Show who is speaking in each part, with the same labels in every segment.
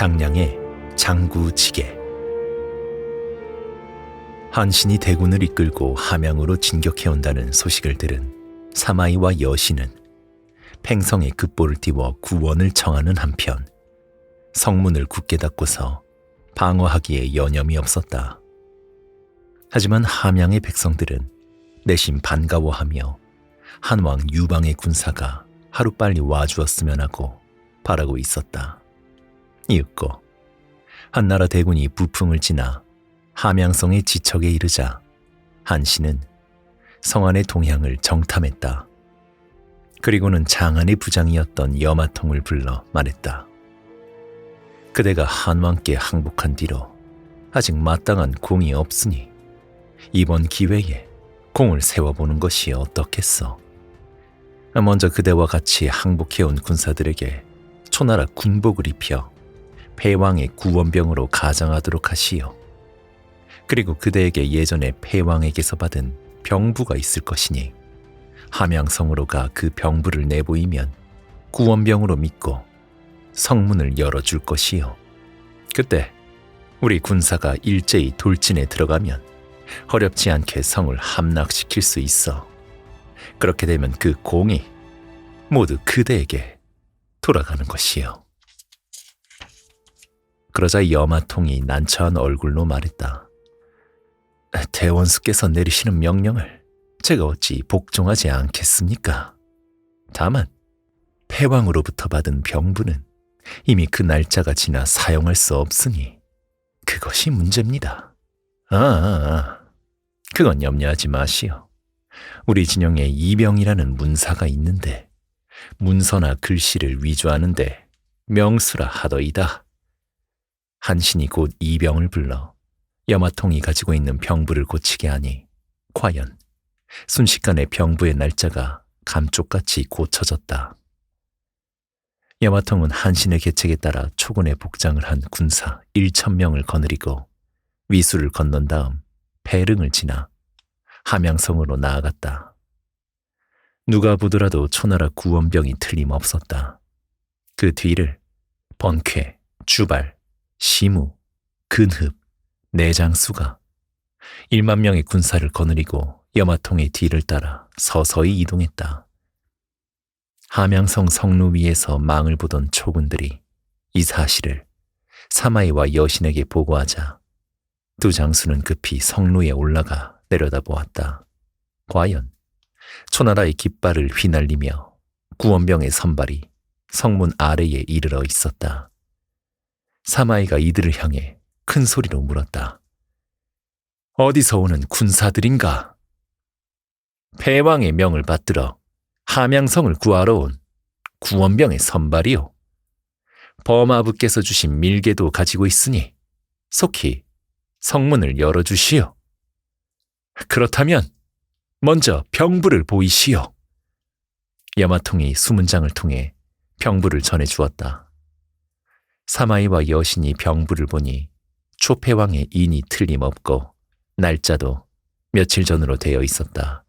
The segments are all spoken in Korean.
Speaker 1: 장량의 장구지게. 한신이 대군을 이끌고 함양으로 진격해온다는 소식을 들은 사마이와 여신은 팽성의 급보를 띄워 구원을 청하는 한편 성문을 굳게 닫고서 방어하기에 여념이 없었다. 하지만 함양의 백성들은 내심 반가워하며 한왕 유방의 군사가 하루빨리 와주었으면 하고 바라고 있었다. 이윽고 한나라 대군이 부풍을 지나 함양성의 지척에 이르자 한신은 성안의 동향을 정탐했다. 그리고는 장안의 부장이었던 여마통을 불러 말했다. 그대가 한왕께 항복한 뒤로 아직 마땅한 공이 없으니 이번 기회에 공을 세워보는 것이 어떻겠어. 먼저 그대와 같이 항복해온 군사들에게 초나라 군복을 입혀 패왕의 구원병으로 가장하도록 하시오. 그리고 그대에게 예전에 패왕에게서 받은 병부가 있을 것이니 함양성으로 가 그 병부를 내보이면 구원병으로 믿고 성문을 열어줄 것이요. 그때 우리 군사가 일제히 돌진에 들어가면 어렵지 않게 성을 함락시킬 수 있어. 그렇게 되면 그 공이 모두 그대에게 돌아가는 것이요. 그러자 여마통이 난처한 얼굴로 말했다. 대원수께서 내리시는 명령을 제가 어찌 복종하지 않겠습니까? 다만 패왕으로부터 받은 병부는 이미 그 날짜가 지나 사용할 수 없으니 그것이 문제입니다. 그건 염려하지 마시오. 우리 진영에 이병이라는 문사가 있는데 문서나 글씨를 위조하는데 명수라 하더이다. 한신이 곧 이병을 불러 여마통이 가지고 있는 병부를 고치게 하니 과연 순식간에 병부의 날짜가 감쪽같이 고쳐졌다. 여마통은 한신의 계책에 따라 초군에 복장을 한 군사 1,000명을 거느리고 위수를 건넌 다음 배릉을 지나 함양성으로 나아갔다. 누가 보더라도 초나라 구원병이 틀림없었다. 그 뒤를 번쾌, 주발, 시무, 근흡, 내장수가 1만 명의 군사를 거느리고 여마통의 뒤를 따라 서서히 이동했다. 함양성 성루 위에서 망을 보던 초군들이 이 사실을 사마이와 여신에게 보고하자 두 장수는 급히 성루에 올라가 내려다보았다. 과연 초나라의 깃발을 휘날리며 구원병의 선발이 성문 아래에 이르러 있었다. 사마이가 이들을 향해 큰 소리로 물었다. 어디서 오는 군사들인가? 패왕의 명을 받들어 함양성을 구하러 온 구원병의 선발이요. 범아부께서 주신 밀개도 가지고 있으니 속히 성문을 열어주시오. 그렇다면 먼저 병부를 보이시오. 여마통이 수문장을 통해 병부를 전해주었다. 사마이와 여신이 병부를 보니 초패왕의 인이 틀림없고 날짜도 며칠 전으로 되어 있었다.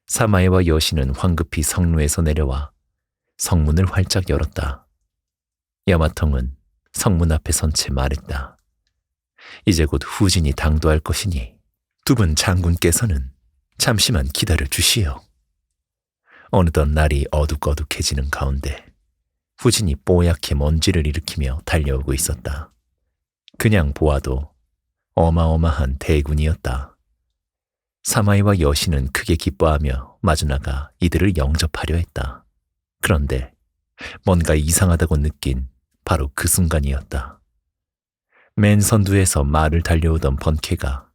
Speaker 1: 사마이와 여신은 황급히 성루에서 내려와 성문을 활짝 열었다. 여마통은 성문 앞에 선 채 말했다. 이제 곧 후진이 당도할 것이니 두 분 장군께서는 잠시만 기다려 주시오. 어느덧 날이 어둑어둑해지는 가운데 후진이 뽀얗게 먼지를 일으키며 달려오고 있었다. 그냥 보아도 어마어마한 대군이었다. 사마이와 여신은 크게 기뻐하며 마주나가 이들을 영접하려 했다. 그런데 뭔가 이상하다고 느낀 바로 그 순간이었다. 맨 선두에서 말을 달려오던 번쾌가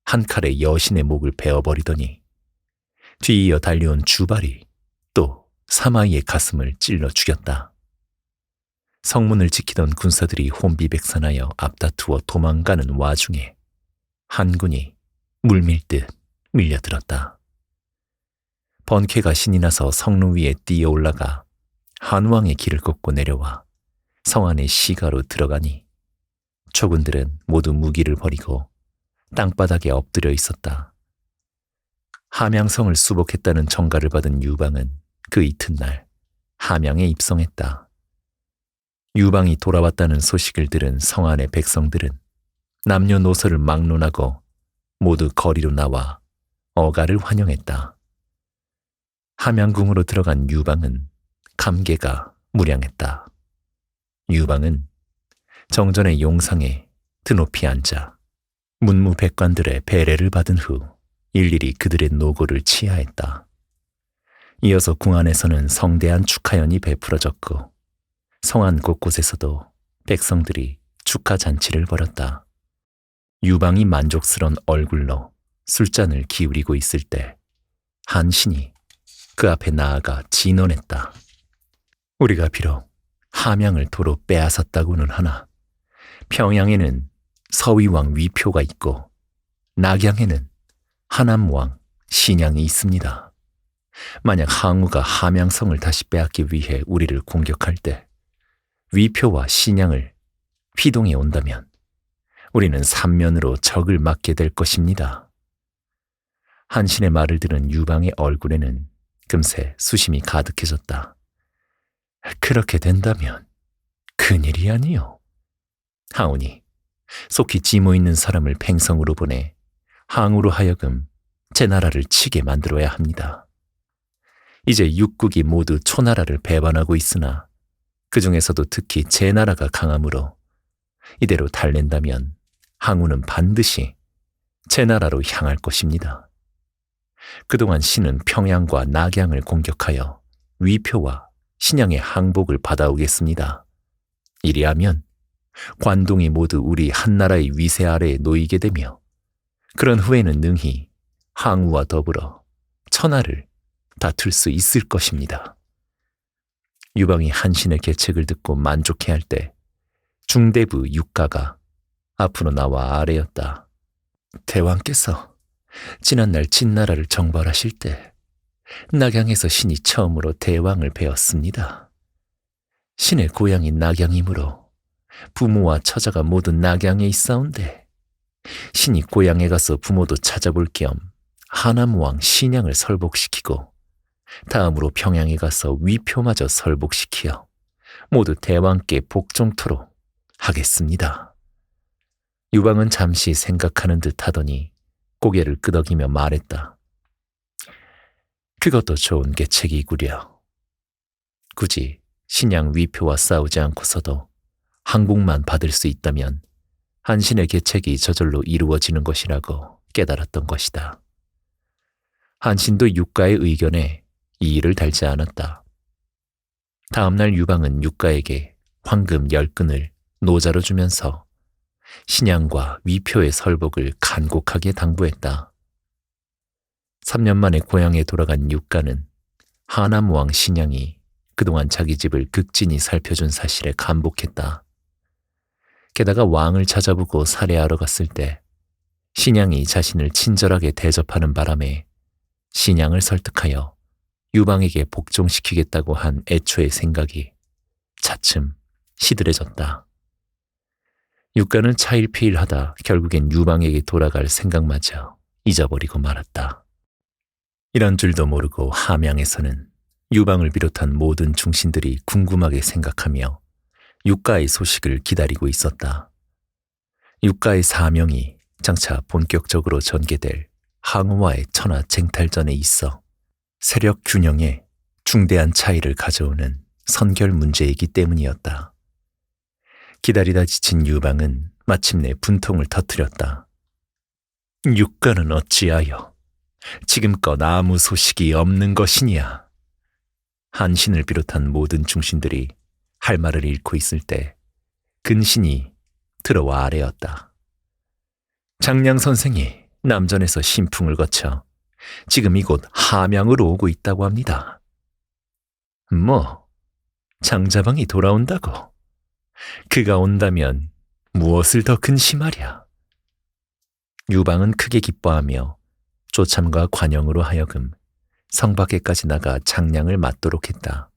Speaker 1: 한 칼에 여신의 목을 베어버리더니 뒤이어 달려온 주발이 또 사마이의 가슴을 찔러 죽였다. 성문을 지키던 군사들이 혼비백산하여 앞다투어 도망가는 와중에 한군이 물밀듯 밀려들었다. 번쾌가 신이 나서 성루 위에 뛰어 올라가 한왕의 길을 걷고 내려와 성 안의 시가로 들어가니 초군들은 모두 무기를 버리고 땅바닥에 엎드려 있었다. 함양성을 수복했다는 정가를 받은 유방은 그 이튿날 함양에 입성했다. 유방이 돌아왔다는 소식을 들은 성 안의 백성들은 남녀노소를 막론하고 모두 거리로 나와 어가를 환영했다. 함양궁으로 들어간 유방은 감개가 무량했다. 유방은 정전의 용상에 드높이 앉아 문무백관들의 배례를 받은 후 일일이 그들의 노고를 치하했다. 이어서 궁 안에서는 성대한 축하연이 베풀어졌고 성안 곳곳에서도 백성들이 축하 잔치를 벌였다. 유방이 만족스러운 얼굴로 술잔을 기울이고 있을 때 한 신이 그 앞에 나아가 진언했다. 우리가 비록 함양을 도로 빼앗았다고는 하나 평양에는 서위왕 위표가 있고 낙양에는 하남왕 신양이 있습니다. 만약 항우가 함양성을 다시 빼앗기 위해 우리를 공격할 때 위표와 신양을 피동해 온다면 우리는 삼면으로 적을 맞게 될 것입니다. 한신의 말을 들은 유방의 얼굴에는 금세 수심이 가득해졌다. 그렇게 된다면 큰일이 아니요. 하오니 속히 지모 있는 사람을 팽성으로 보내 항우로 하여금 제 나라를 치게 만들어야 합니다. 이제 육국이 모두 초나라를 배반하고 있으나 그 중에서도 특히 제 나라가 강하므로 이대로 달랜다면 항우는 반드시 제 나라로 향할 것입니다. 그동안 신은 평양과 낙양을 공격하여 위표와 신양의 항복을 받아오겠습니다. 이리하면 관동이 모두 우리 한나라의 위세 아래에 놓이게 되며 그런 후에는 능히 항우와 더불어 천하를 다툴 수 있을 것입니다. 유방이 한신의 계책을 듣고 만족해할 때 중대부 육가가 앞으로 나와 아뢰었다. 대왕께서 지난날 진나라를 정벌하실 때 낙양에서 신이 처음으로 대왕을 배웠습니다. 신의 고향이 낙양이므로 부모와 처자가 모두 낙양에 있사온데 신이 고향에 가서 부모도 찾아볼 겸 하남왕 신양을 설복시키고 다음으로 평양에 가서 위표마저 설복시키어 모두 대왕께 복종토록 하겠습니다. 유방은 잠시 생각하는 듯 하더니 고개를 끄덕이며 말했다. 그것도 좋은 계책이구려. 굳이 신양 위표와 싸우지 않고서도 항복만 받을 수 있다면 한신의 계책이 저절로 이루어지는 것이라고 깨달았던 것이다. 한신도 육가의 의견에 이의를 달지 않았다. 다음날 유방은 육가에게 황금 10근을 노자로 주면서 신양과 위표의 설복을 간곡하게 당부했다. 3년 만에 고향에 돌아간 육가는 하남왕 신양이 그동안 자기 집을 극진히 살펴준 사실에 감복했다. 게다가 왕을 찾아보고 살해하러 갔을 때 신양이 자신을 친절하게 대접하는 바람에 신양을 설득하여 유방에게 복종시키겠다고 한 애초의 생각이 차츰 시들해졌다. 육가는 차일피일하다 결국엔 유방에게 돌아갈 생각마저 잊어버리고 말았다. 이런 줄도 모르고 함양에서는 유방을 비롯한 모든 중신들이 궁금하게 생각하며 육가의 소식을 기다리고 있었다. 육가의 사명이 장차 본격적으로 전개될 항우와의 천하 쟁탈전에 있어 세력 균형에 중대한 차이를 가져오는 선결 문제이기 때문이었다. 기다리다 지친 유방은 마침내 분통을 터뜨렸다. 육가는 어찌하여 지금껏 아무 소식이 없는 것이냐. 한신을 비롯한 모든 중신들이 할 말을 잃고 있을 때 근신이 들어와 아뢰었다. 장량 선생이 남전에서 신풍을 거쳐 지금 이곳 함양으로 오고 있다고 합니다. 뭐 장자방이 돌아온다고? 그가 온다면 무엇을 더 근심하랴. 유방은 크게 기뻐하며 조참과 관영으로 하여금 성 밖에까지 나가 장량을 맞도록 했다.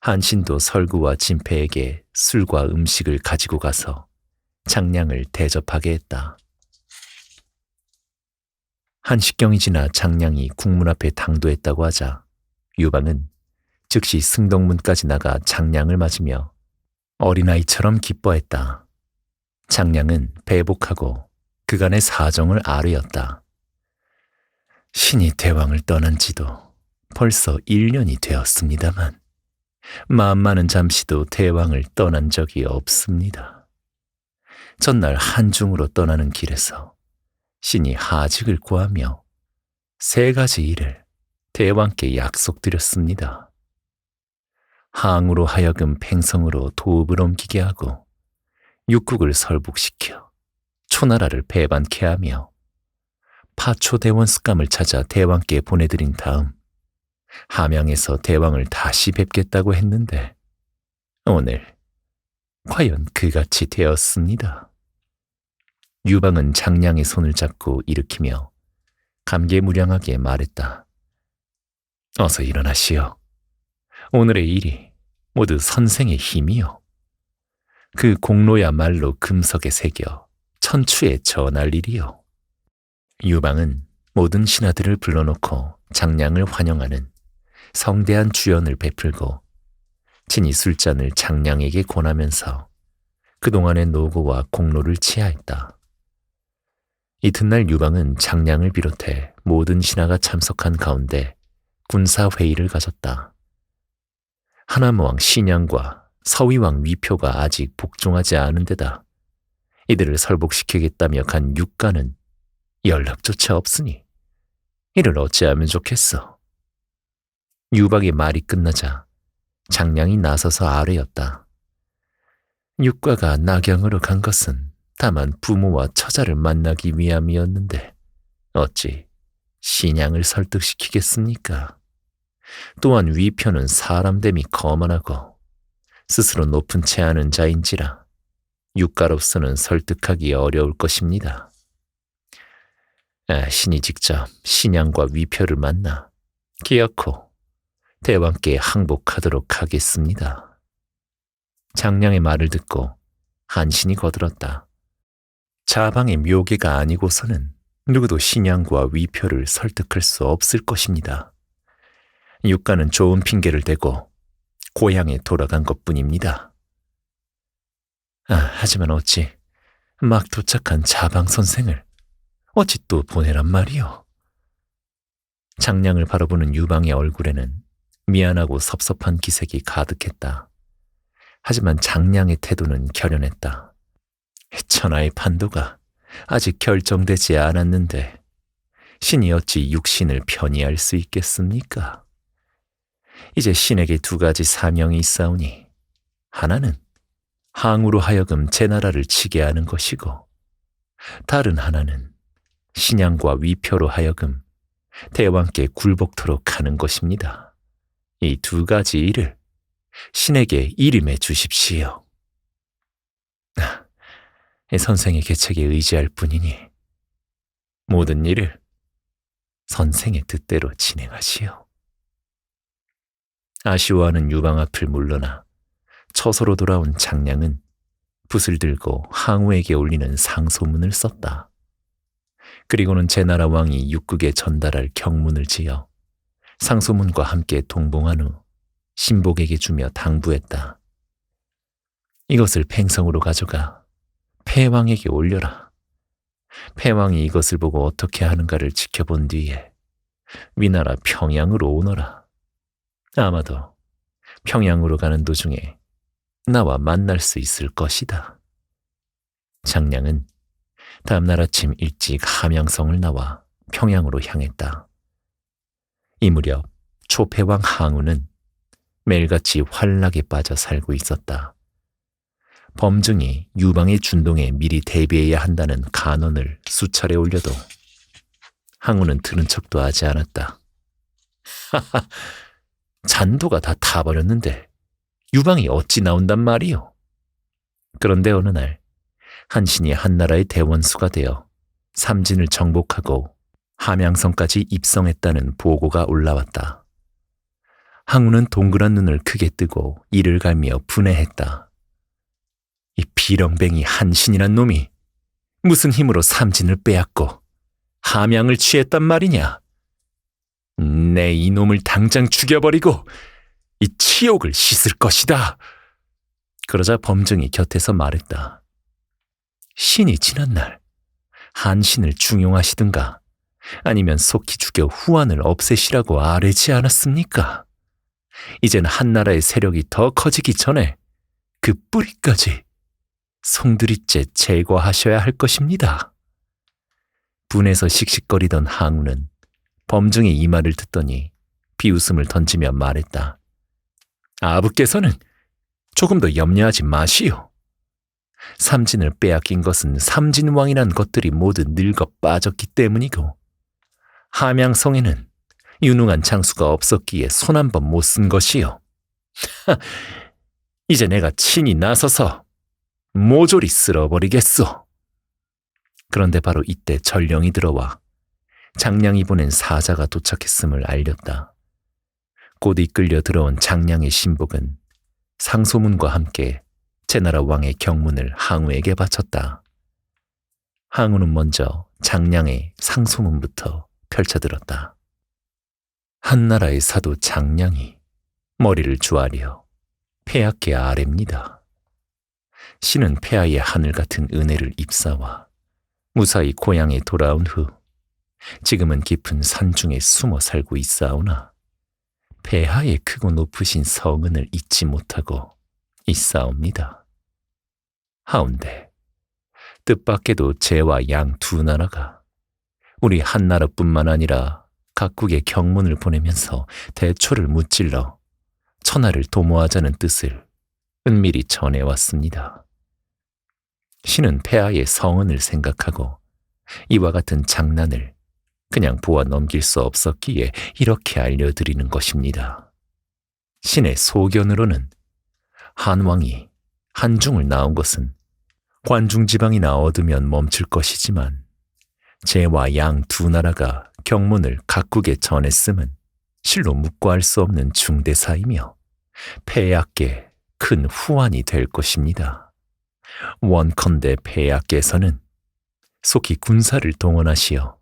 Speaker 1: 한신도 설구와 진패에게 술과 음식을 가지고 가서 장량을 대접하게 했다. 한식경이 지나 장량이 국문 앞에 당도했다고 하자 유방은 즉시 승덕문까지 나가 장량을 맞으며 어린아이처럼 기뻐했다. 장량은 배복하고 그간의 사정을 아뢰었다. 신이 대왕을 떠난 지도 벌써 1년이 되었습니다만 마음만은 잠시도 대왕을 떠난 적이 없습니다. 전날 한중으로 떠나는 길에서 신이 하직을 구하며 3가지 일을 대왕께 약속드렸습니다. 항으로 하여금 팽성으로 도읍을 옮기게 하고 육국을 설복시켜 초나라를 배반케 하며 파초대원 습감을 찾아 대왕께 보내드린 다음 함양에서 대왕을 다시 뵙겠다고 했는데 오늘 과연 그같이 되었습니다. 유방은 장량의 손을 잡고 일으키며 감개무량하게 말했다. 어서 일어나시오. 오늘의 일이 모두 선생의 힘이요. 그 공로야말로 금석에 새겨 천추에 전할 일이요. 유방은 모든 신하들을 불러놓고 장량을 환영하는 성대한 주연을 베풀고 친히 술잔을 장량에게 권하면서 그동안의 노고와 공로를 치하했다. 이튿날 유방은 장량을 비롯해 모든 신하가 참석한 가운데 군사회의를 가졌다. 하남왕 신양과 서위왕 위표가 아직 복종하지 않은 데다 이들을 설복시키겠다며 간 육가는 연락조차 없으니 이를 어찌하면 좋겠어. 유방의 말이 끝나자 장량이 나서서 아뢰었다. 육가가 낙양으로 간 것은 다만 부모와 처자를 만나기 위함이었는데 어찌 신양을 설득시키겠습니까? 또한 위표는 사람됨이 거만하고 스스로 높은 체하는 자인지라 육가로서는 설득하기 어려울 것입니다. 신이 직접 신양과 위표를 만나 기어코 대왕께 항복하도록 하겠습니다. 장량의 말을 듣고 한신이 거들었다. 자방의 묘계가 아니고서는 누구도 신양과 위표를 설득할 수 없을 것입니다. 육가는 좋은 핑계를 대고 고향에 돌아간 것뿐입니다. 하지만 어찌 막 도착한 자방 선생을 어찌 또 보내란 말이오. 장량을 바라보는 유방의 얼굴에는 미안하고 섭섭한 기색이 가득했다. 하지만 장량의 태도는 결연했다. 천하의 판도가 아직 결정되지 않았는데 신이 어찌 육신을 편히할 수 있겠습니까? 이제 신에게 2가지 사명이 있사오니 하나는 항우로 하여금 제 나라를 치게 하는 것이고 다른 하나는 신양과 위표로 하여금 대왕께 굴복토록 하는 것입니다. 이 2가지 일을 신에게 일임해 주십시오. 선생의 계책에 의지할 뿐이니 모든 일을 선생의 뜻대로 진행하시오. 아쉬워하는 유방 앞을 물러나 처소로 돌아온 장량은 붓을 들고 항우에게 올리는 상소문을 썼다. 그리고는 제나라 왕이 육국에 전달할 경문을 지어 상소문과 함께 동봉한 후 신복에게 주며 당부했다. 이것을 팽성으로 가져가 폐왕에게 올려라. 폐왕이 이것을 보고 어떻게 하는가를 지켜본 뒤에 위나라 평양으로 오너라. 아마도 평양으로 가는 도중에 나와 만날 수 있을 것이다. 장량은 다음날 아침 일찍 함양성을 나와 평양으로 향했다. 이 무렵 초패왕 항우는 매일같이 환락에 빠져 살고 있었다. 범증이 유방의 준동에 미리 대비해야 한다는 간언을 수차례 올려도 항우는 들은 척도 하지 않았다. 하하, 잔도가 다 타버렸는데 유방이 어찌 나온단 말이오. 그런데 어느 날 한신이 한나라의 대원수가 되어 삼진을 정복하고 함양성까지 입성했다는 보고가 올라왔다. 항우는 동그란 눈을 크게 뜨고 이를 갈며 분해했다. 이 비렁뱅이 한신이란 놈이 무슨 힘으로 삼진을 빼앗고 함양을 취했단 말이냐? 내 이놈을 당장 죽여버리고 이 치욕을 씻을 것이다. 그러자 범증이 곁에서 말했다. 신이 지난날 한신을 중용하시든가 아니면 속히 죽여 후한을 없애시라고 아뢰지 않았습니까? 이젠 한나라의 세력이 더 커지기 전에 그 뿌리까지 송두리째 제거하셔야 할 것입니다. 분해서 씩씩거리던 항우는 범증의 이 말을 듣더니 비웃음을 던지며 말했다. 아부께서는 조금 더 염려하지 마시오. 삼진을 빼앗긴 것은 삼진왕이란 것들이 모두 늙어 빠졌기 때문이고 함양성에는 유능한 장수가 없었기에 손 한 번 못 쓴 것이요. 이제 내가 친히 나서서 모조리 쓸어버리겠소. 그런데 바로 이때 전령이 들어와 장량이 보낸 사자가 도착했음을 알렸다. 곧 이끌려 들어온 장량의 신복은 상소문과 함께 제나라 왕의 경문을 항우에게 바쳤다. 항우는 먼저 장량의 상소문부터 펼쳐들었다. 한나라의 사도 장량이 머리를 조아려 폐하께 아뢰입니다. 신은 폐하의 하늘 같은 은혜를 입사와 무사히 고향에 돌아온 후 지금은 깊은 산중에 숨어 살고 있사오나 폐하의 크고 높으신 성은을 잊지 못하고 있사옵니다. 하운데 뜻밖에도 제와 양 두 나라가 우리 한나라뿐만 아니라 각국에 경문을 보내면서 대초를 무찔러 천하를 도모하자는 뜻을 은밀히 전해왔습니다. 신은 폐하의 성은을 생각하고 이와 같은 장난을 그냥 보아 넘길 수 없었기에 이렇게 알려드리는 것입니다. 신의 소견으로는 한왕이 한중을 나온 것은 관중지방이나 얻으면 멈출 것이지만 제와 양 두 나라가 경문을 각국에 전했음은 실로 묵과할 수 없는 중대사이며 폐하께 큰 후환이 될 것입니다. 원컨대 폐하께서는 속히 군사를 동원하시어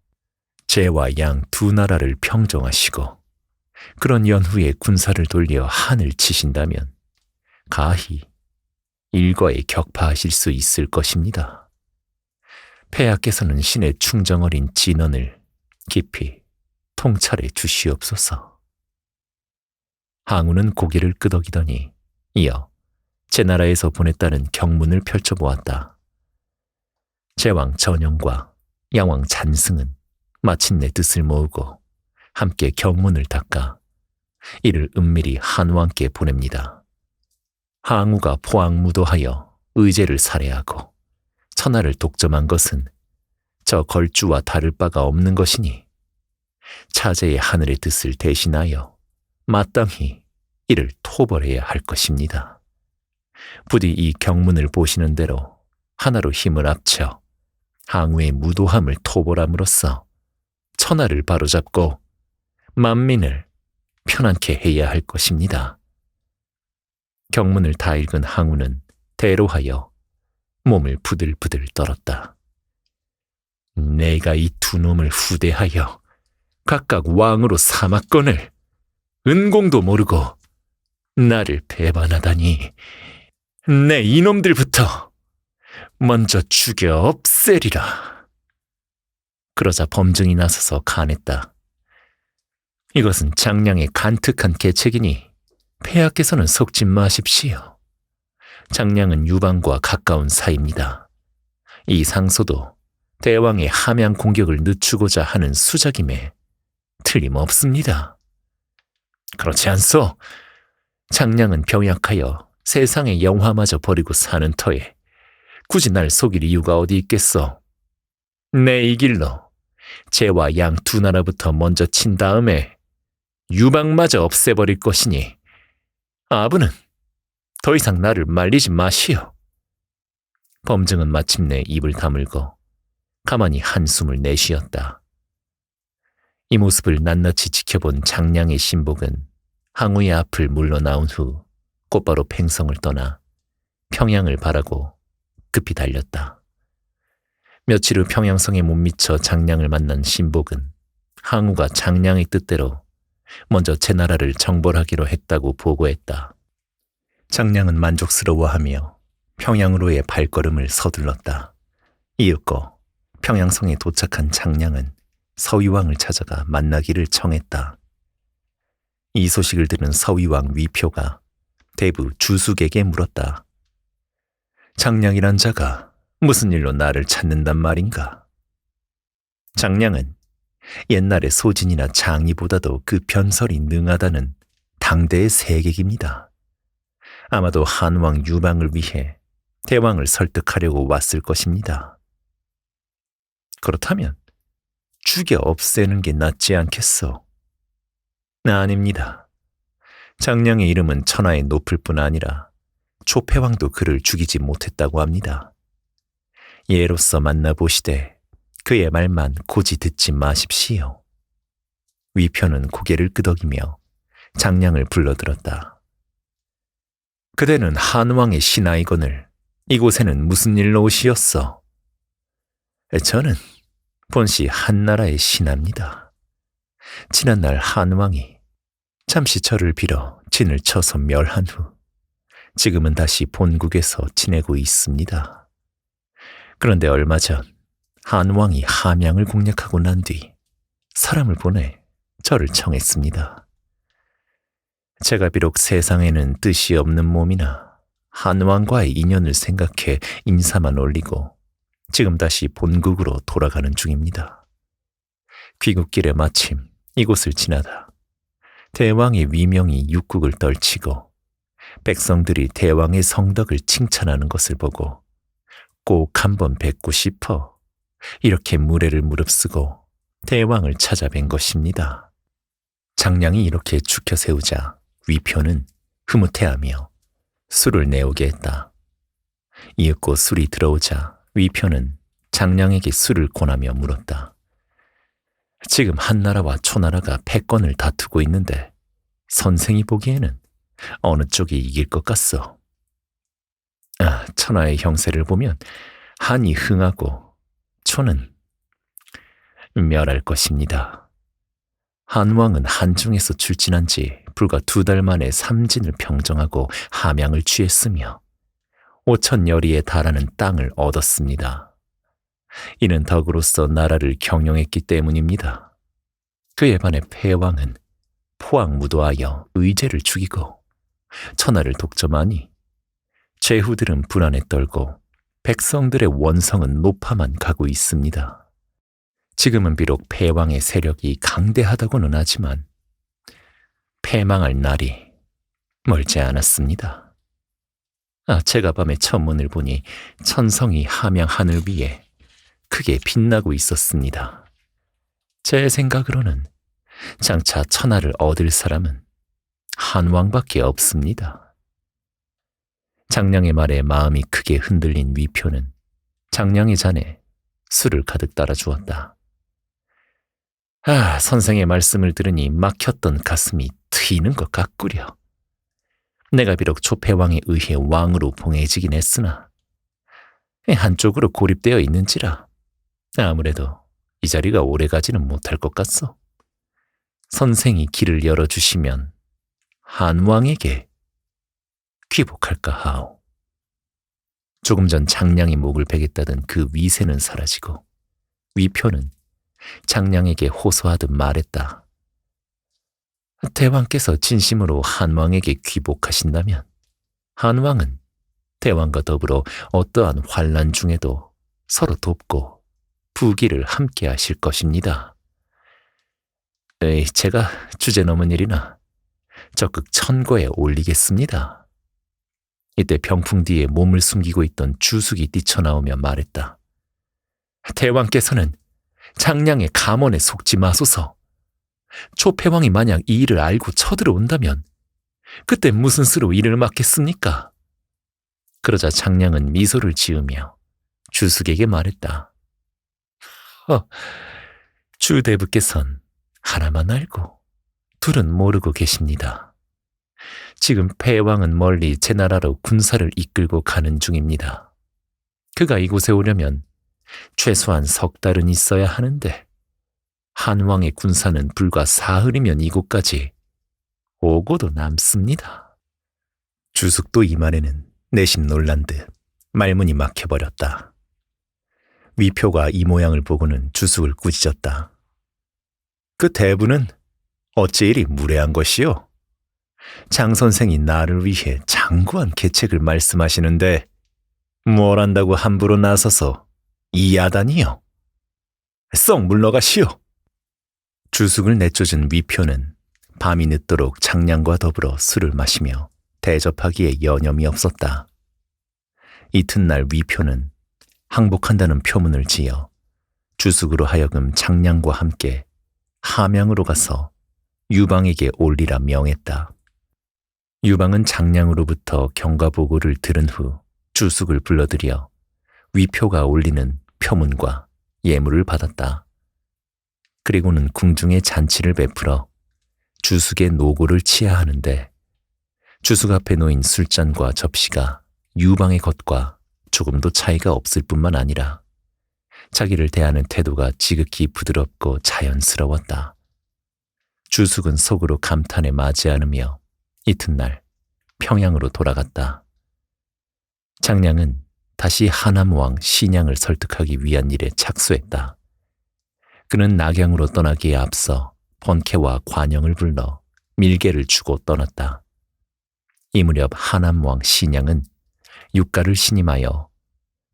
Speaker 1: 제와 양 두 나라를 평정하시고 그런 연후에 군사를 돌려 한을 치신다면 가히 일과에 격파하실 수 있을 것입니다. 폐하께서는 신의 충정 어린 진언을 깊이 통찰해 주시옵소서. 항우는 고개를 끄덕이더니 이어 제나라에서 보냈다는 경문을 펼쳐보았다. 제왕 전영과 양왕 잔승은 마침내 뜻을 모으고 함께 경문을 닦아 이를 은밀히 한왕께 보냅니다. 항우가 포항무도하여 의제를 살해하고 천하를 독점한 것은 저 걸주와 다를 바가 없는 것이니 차제의 하늘의 뜻을 대신하여 마땅히 이를 토벌해야 할 것입니다. 부디 이 경문을 보시는 대로 하나로 힘을 합쳐 항우의 무도함을 토벌함으로써 천하를 바로잡고 만민을 편안케 해야 할 것입니다. 경문을 다 읽은 항우는 대로하여 몸을 부들부들 떨었다. 내가 이 두 놈을 후대하여 각각 왕으로 삼았거늘 은공도 모르고 나를 배반하다니 내 이놈들부터 먼저 죽여 없애리라. 그러자 범증이 나서서 간했다. 이것은 장량의 간특한 계책이니 폐하께서는 속지 마십시오. 장량은 유방과 가까운 사이입니다. 이 상소도 대왕의 함양 공격을 늦추고자 하는 수작임에 틀림없습니다. 그렇지 않소? 장량은 병약하여 세상의 영화마저 버리고 사는 터에 굳이 날 속일 이유가 어디 있겠소? 내 이 길로 제와 양 두 나라부터 먼저 친 다음에 유방마저 없애버릴 것이니 아부는 더 이상 나를 말리지 마시오. 범증은 마침내 입을 다물고 가만히 한숨을 내쉬었다. 이 모습을 낱낱이 지켜본 장량의 신복은 항우의 앞을 물러나온 후 곧바로 팽성을 떠나 평양을 바라고 급히 달렸다. 며칠 후 평양성에 못 미쳐 장량을 만난 신복은 항우가 장량의 뜻대로 먼저 제나라를 정벌하기로 했다고 보고했다. 장량은 만족스러워하며 평양으로의 발걸음을 서둘렀다. 이윽고 평양성에 도착한 장량은 서위왕을 찾아가 만나기를 청했다. 이 소식을 들은 서위왕 위표가 대부 주숙에게 물었다. 장량이란 자가 무슨 일로 나를 찾는단 말인가? 장량은 옛날의 소진이나 장이보다도 그 변설이 능하다는 당대의 세객입니다. 아마도 한왕 유방을 위해 대왕을 설득하려고 왔을 것입니다. 그렇다면 죽여 없애는 게 낫지 않겠소? 아닙니다. 장량의 이름은 천하에 높을 뿐 아니라 초패왕도 그를 죽이지 못했다고 합니다. 예로서 만나보시되 그의 말만 고지 듣지 마십시오. 위표는 고개를 끄덕이며 장량을 불러들었다. 그대는 한왕의 신하이거늘 이곳에는 무슨 일로 오시었어? 저는 본시 한나라의 신하입니다. 지난날 한왕이 잠시 저를 빌어 진을 쳐서 멸한 후 지금은 다시 본국에서 지내고 있습니다. 그런데 얼마 전 한왕이 함양을 공략하고 난 뒤 사람을 보내 저를 청했습니다. 제가 비록 세상에는 뜻이 없는 몸이나 한왕과의 인연을 생각해 인사만 올리고 지금 다시 본국으로 돌아가는 중입니다. 귀국길에 마침 이곳을 지나다 대왕의 위명이 육국을 떨치고 백성들이 대왕의 성덕을 칭찬하는 것을 보고 꼭 한번 뵙고 싶어 이렇게 무례를 무릅쓰고 대왕을 찾아뵌 것입니다. 장량이 이렇게 죽혀 세우자 위표는 흐뭇해하며 술을 내오게 했다. 이윽고 술이 들어오자 위표는 장량에게 술을 권하며 물었다. 지금 한나라와 초나라가 패권을 다투고 있는데 선생이 보기에는 어느 쪽이 이길 것 같소? 천하의 형세를 보면 한이 흥하고 초는 멸할 것입니다. 한왕은 한중에서 출진한 지 불과 2달 만에 삼진을 평정하고 함양을 취했으며 5,000여리에 달하는 땅을 얻었습니다. 이는 덕으로서 나라를 경영했기 때문입니다. 그에 반해 패왕은 포악무도하여 의제를 죽이고 천하를 독점하니 제후들은 불안에 떨고 백성들의 원성은 높아만 가고 있습니다. 지금은 비록 패왕의 세력이 강대하다고는 하지만 패망할 날이 멀지 않았습니다. 제가 밤에 천문을 보니 천성이 함양 하늘 위에 크게 빛나고 있었습니다. 제 생각으로는 장차 천하를 얻을 사람은 한왕밖에 없습니다. 장량의 말에 마음이 크게 흔들린 위표는 장량의 잔에 술을 가득 따라 주었다. 선생의 말씀을 들으니 막혔던 가슴이 트이는 것 같구려. 내가 비록 초패왕에 의해 왕으로 봉해지긴 했으나 한쪽으로 고립되어 있는지라 아무래도 이 자리가 오래가지는 못할 것 같소. 선생이 길을 열어주시면 한왕에게 귀복할까 하오. 조금 전 장량이 목을 베겠다던 그 위세는 사라지고 위표는 장량에게 호소하듯 말했다. 대왕께서 진심으로 한왕에게 귀복하신다면 한왕은 대왕과 더불어 어떠한 환난 중에도 서로 돕고 부귀를 함께 하실 것입니다. 제가 주제넘은 일이나 적극 천거에 올리겠습니다. 이때 병풍 뒤에 몸을 숨기고 있던 주숙이 뛰쳐나오며 말했다. 대왕께서는 장량의 감언에 속지 마소서. 초패왕이 만약 이 일을 알고 쳐들어온다면 그때 무슨 수로 이를 막겠습니까? 그러자 장량은 미소를 지으며 주숙에게 말했다. 주대부께선 하나만 알고 둘은 모르고 계십니다. 지금 패왕은 멀리 제 나라로 군사를 이끌고 가는 중입니다. 그가 이곳에 오려면 최소한 3달은 있어야 하는데 한왕의 군사는 불과 사흘이면 이곳까지 오고도 남습니다. 주숙도 이말에는 내심 놀란 듯 말문이 막혀버렸다. 위표가 이 모양을 보고는 주숙을 꾸짖었다. 그 대부는 어찌 이리 무례한 것이요? 장 선생이 나를 위해 장구한 계책을 말씀하시는데 뭘 안다고 함부로 나서서 이야다니요? 썩 물러가시오. 주숙을 내쫓은 위표는 밤이 늦도록 장량과 더불어 술을 마시며 대접하기에 여념이 없었다. 이튿날 위표는 항복한다는 표문을 지어 주숙으로 하여금 장량과 함께 함양으로 가서 유방에게 올리라 명했다. 유방은 장량으로부터 경과보고를 들은 후 주숙을 불러들여 위표가 올리는 표문과 예물을 받았다. 그리고는 궁중에 잔치를 베풀어 주숙의 노고를 치하하는데 주숙 앞에 놓인 술잔과 접시가 유방의 것과 조금도 차이가 없을 뿐만 아니라 자기를 대하는 태도가 지극히 부드럽고 자연스러웠다. 주숙은 속으로 감탄에 맞지 않으며 이튿날 평양으로 돌아갔다. 장량은 다시 하남왕 신양을 설득하기 위한 일에 착수했다. 그는 낙양으로 떠나기에 앞서 번케와 관영을 불러 밀계를 주고 떠났다. 이 무렵 하남왕 신양은 육가를 신임하여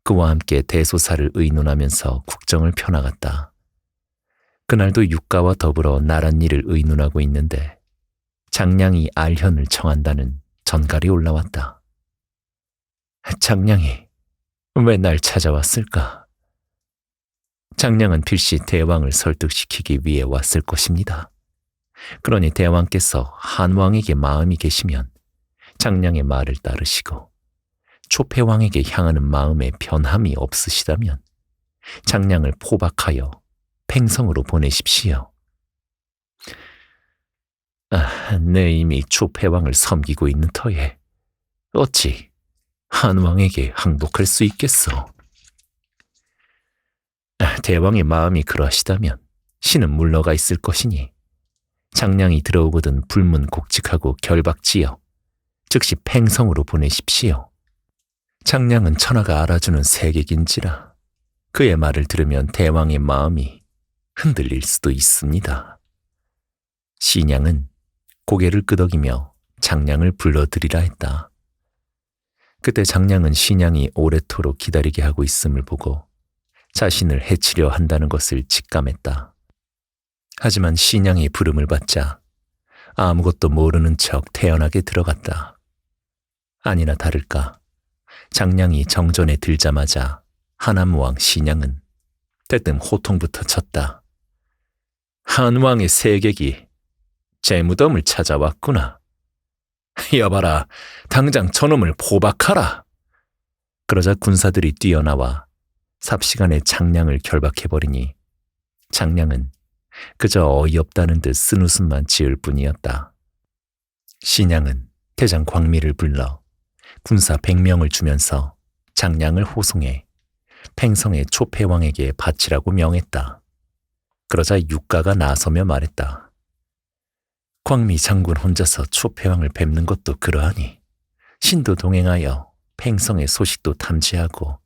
Speaker 1: 그와 함께 대소사를 의논하면서 국정을 펴나갔다. 그날도 육가와 더불어 나란 일을 의논하고 있는데 장량이 알현을 청한다는 전갈이 올라왔다. 장량이 왜 날 찾아왔을까? 장량은 필시 대왕을 설득시키기 위해 왔을 것입니다. 그러니 대왕께서 한왕에게 마음이 계시면 장량의 말을 따르시고 초패왕에게 향하는 마음에 변함이 없으시다면 장량을 포박하여 팽성으로 보내십시오. 내 이미 초패왕을 섬기고 있는 터에 어찌 한왕에게 항복할 수 있겠소? 대왕의 마음이 그러하시다면 신은 물러가 있을 것이니 장량이 들어오거든 불문곡직하고 결박지어 즉시 팽성으로 보내십시오. 장량은 천하가 알아주는 세객인지라 그의 말을 들으면 대왕의 마음이 흔들릴 수도 있습니다. 신양은 고개를 끄덕이며 장량을 불러들이라 했다. 그때 장량은 신양이 오래토록 기다리게 하고 있음을 보고 자신을 해치려 한다는 것을 직감했다. 하지만 신양이 부름을 받자 아무것도 모르는 척 태연하게 들어갔다. 아니나 다를까 장량이 정전에 들자마자 하남왕 신양은 대뜸 호통부터 쳤다. 한왕의 세객이 제 무덤을 찾아왔구나. 여봐라, 당장 저놈을 포박하라. 그러자 군사들이 뛰어나와 삽시간에 장량을 결박해버리니 장량은 그저 어이없다는 듯 쓴웃음만 지을 뿐이었다. 신양은 대장 광미를 불러 군사 100명을 주면서 장량을 호송해 팽성의 초패왕에게 바치라고 명했다. 그러자 육가가 나서며 말했다. 광미 장군 혼자서 초패왕을 뵙는 것도 그러하니 신도 동행하여 팽성의 소식도 탐지하고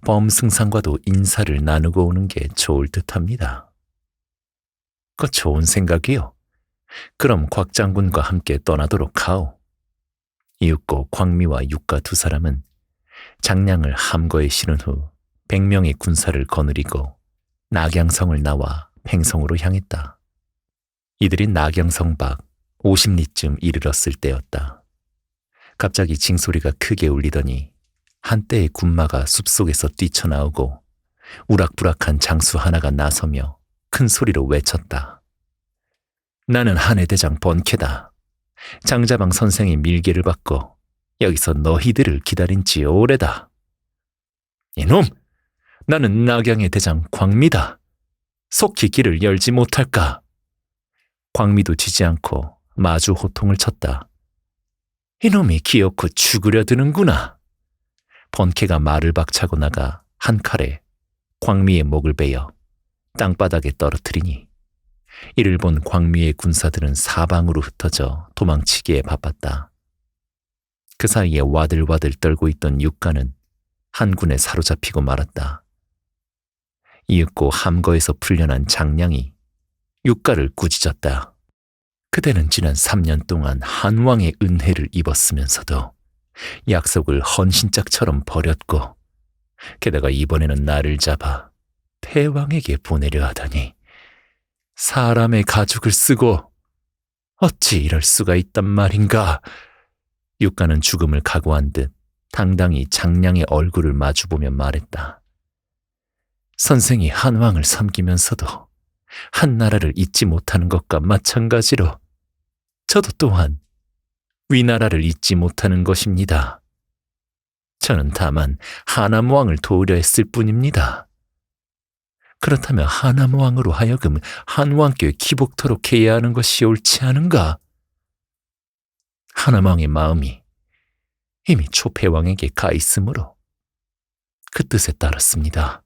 Speaker 1: 범승상과도 인사를 나누고 오는 게 좋을 듯합니다. 그 좋은 생각이요. 그럼 곽 장군과 함께 떠나도록 하오. 이윽고 광미와 육가 두 사람은 장량을 함거에 실은 후 100명의 군사를 거느리고 낙양성을 나와 팽성으로 향했다. 이들이 낙양성 밖 50리쯤 이르렀을 때였다. 갑자기 징소리가 크게 울리더니 한때의 군마가 숲속에서 뛰쳐나오고 우락부락한 장수 하나가 나서며 큰 소리로 외쳤다. 나는 한해대장 번케다. 장자방 선생의 밀계를 받고 여기서 너희들을 기다린 지 오래다. 이놈! 나는 낙양의 대장 광미다. 속히 길을 열지 못할까? 광미도 지지 않고 마주 호통을 쳤다. 이놈이 기어코 죽으려 드는구나. 번케가 말을 박차고 나가 한 칼에 광미의 목을 베어 땅바닥에 떨어뜨리니 이를 본 광미의 군사들은 사방으로 흩어져 도망치기에 바빴다. 그 사이에 와들와들 떨고 있던 육가는 한 군에 사로잡히고 말았다. 이윽고 함거에서 풀려난 장량이 육가를 꾸짖었다. 그대는 지난 3년 동안 한왕의 은혜를 입었으면서도 약속을 헌신짝처럼 버렸고, 게다가 이번에는 나를 잡아 패왕에게 보내려 하다니, 사람의 가죽을 쓰고 어찌 이럴 수가 있단 말인가. 육가는 죽음을 각오한 듯 당당히 장량의 얼굴을 마주보며 말했다. 선생이 한왕을 섬기면서도 한나라를 잊지 못하는 것과 마찬가지로 저도 또한 위나라를 잊지 못하는 것입니다. 저는 다만 하남왕을 도우려 했을 뿐입니다. 그렇다면 하남왕으로 하여금 한왕께 기복토록 해야 하는 것이 옳지 않은가? 하남왕의 마음이 이미 초패왕에게 가 있으므로 그 뜻에 따랐습니다.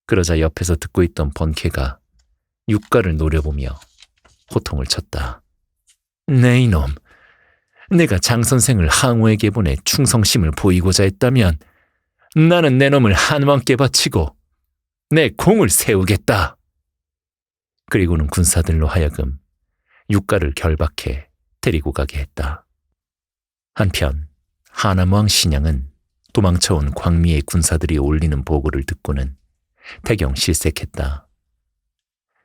Speaker 1: 그러자 옆에서 듣고 있던 번쾌가 육가를 노려보며 호통을 쳤다. 네 이놈, 내가 장선생을 항우에게 보내 충성심을 보이고자 했다면 나는 내 놈을 한왕께 바치고 내 공을 세우겠다. 그리고는 군사들로 하여금 육가를 결박해 데리고 가게 했다. 한편 하남왕 신양은 도망쳐온 광미의 군사들이 올리는 보고를 듣고는 대경 실색했다.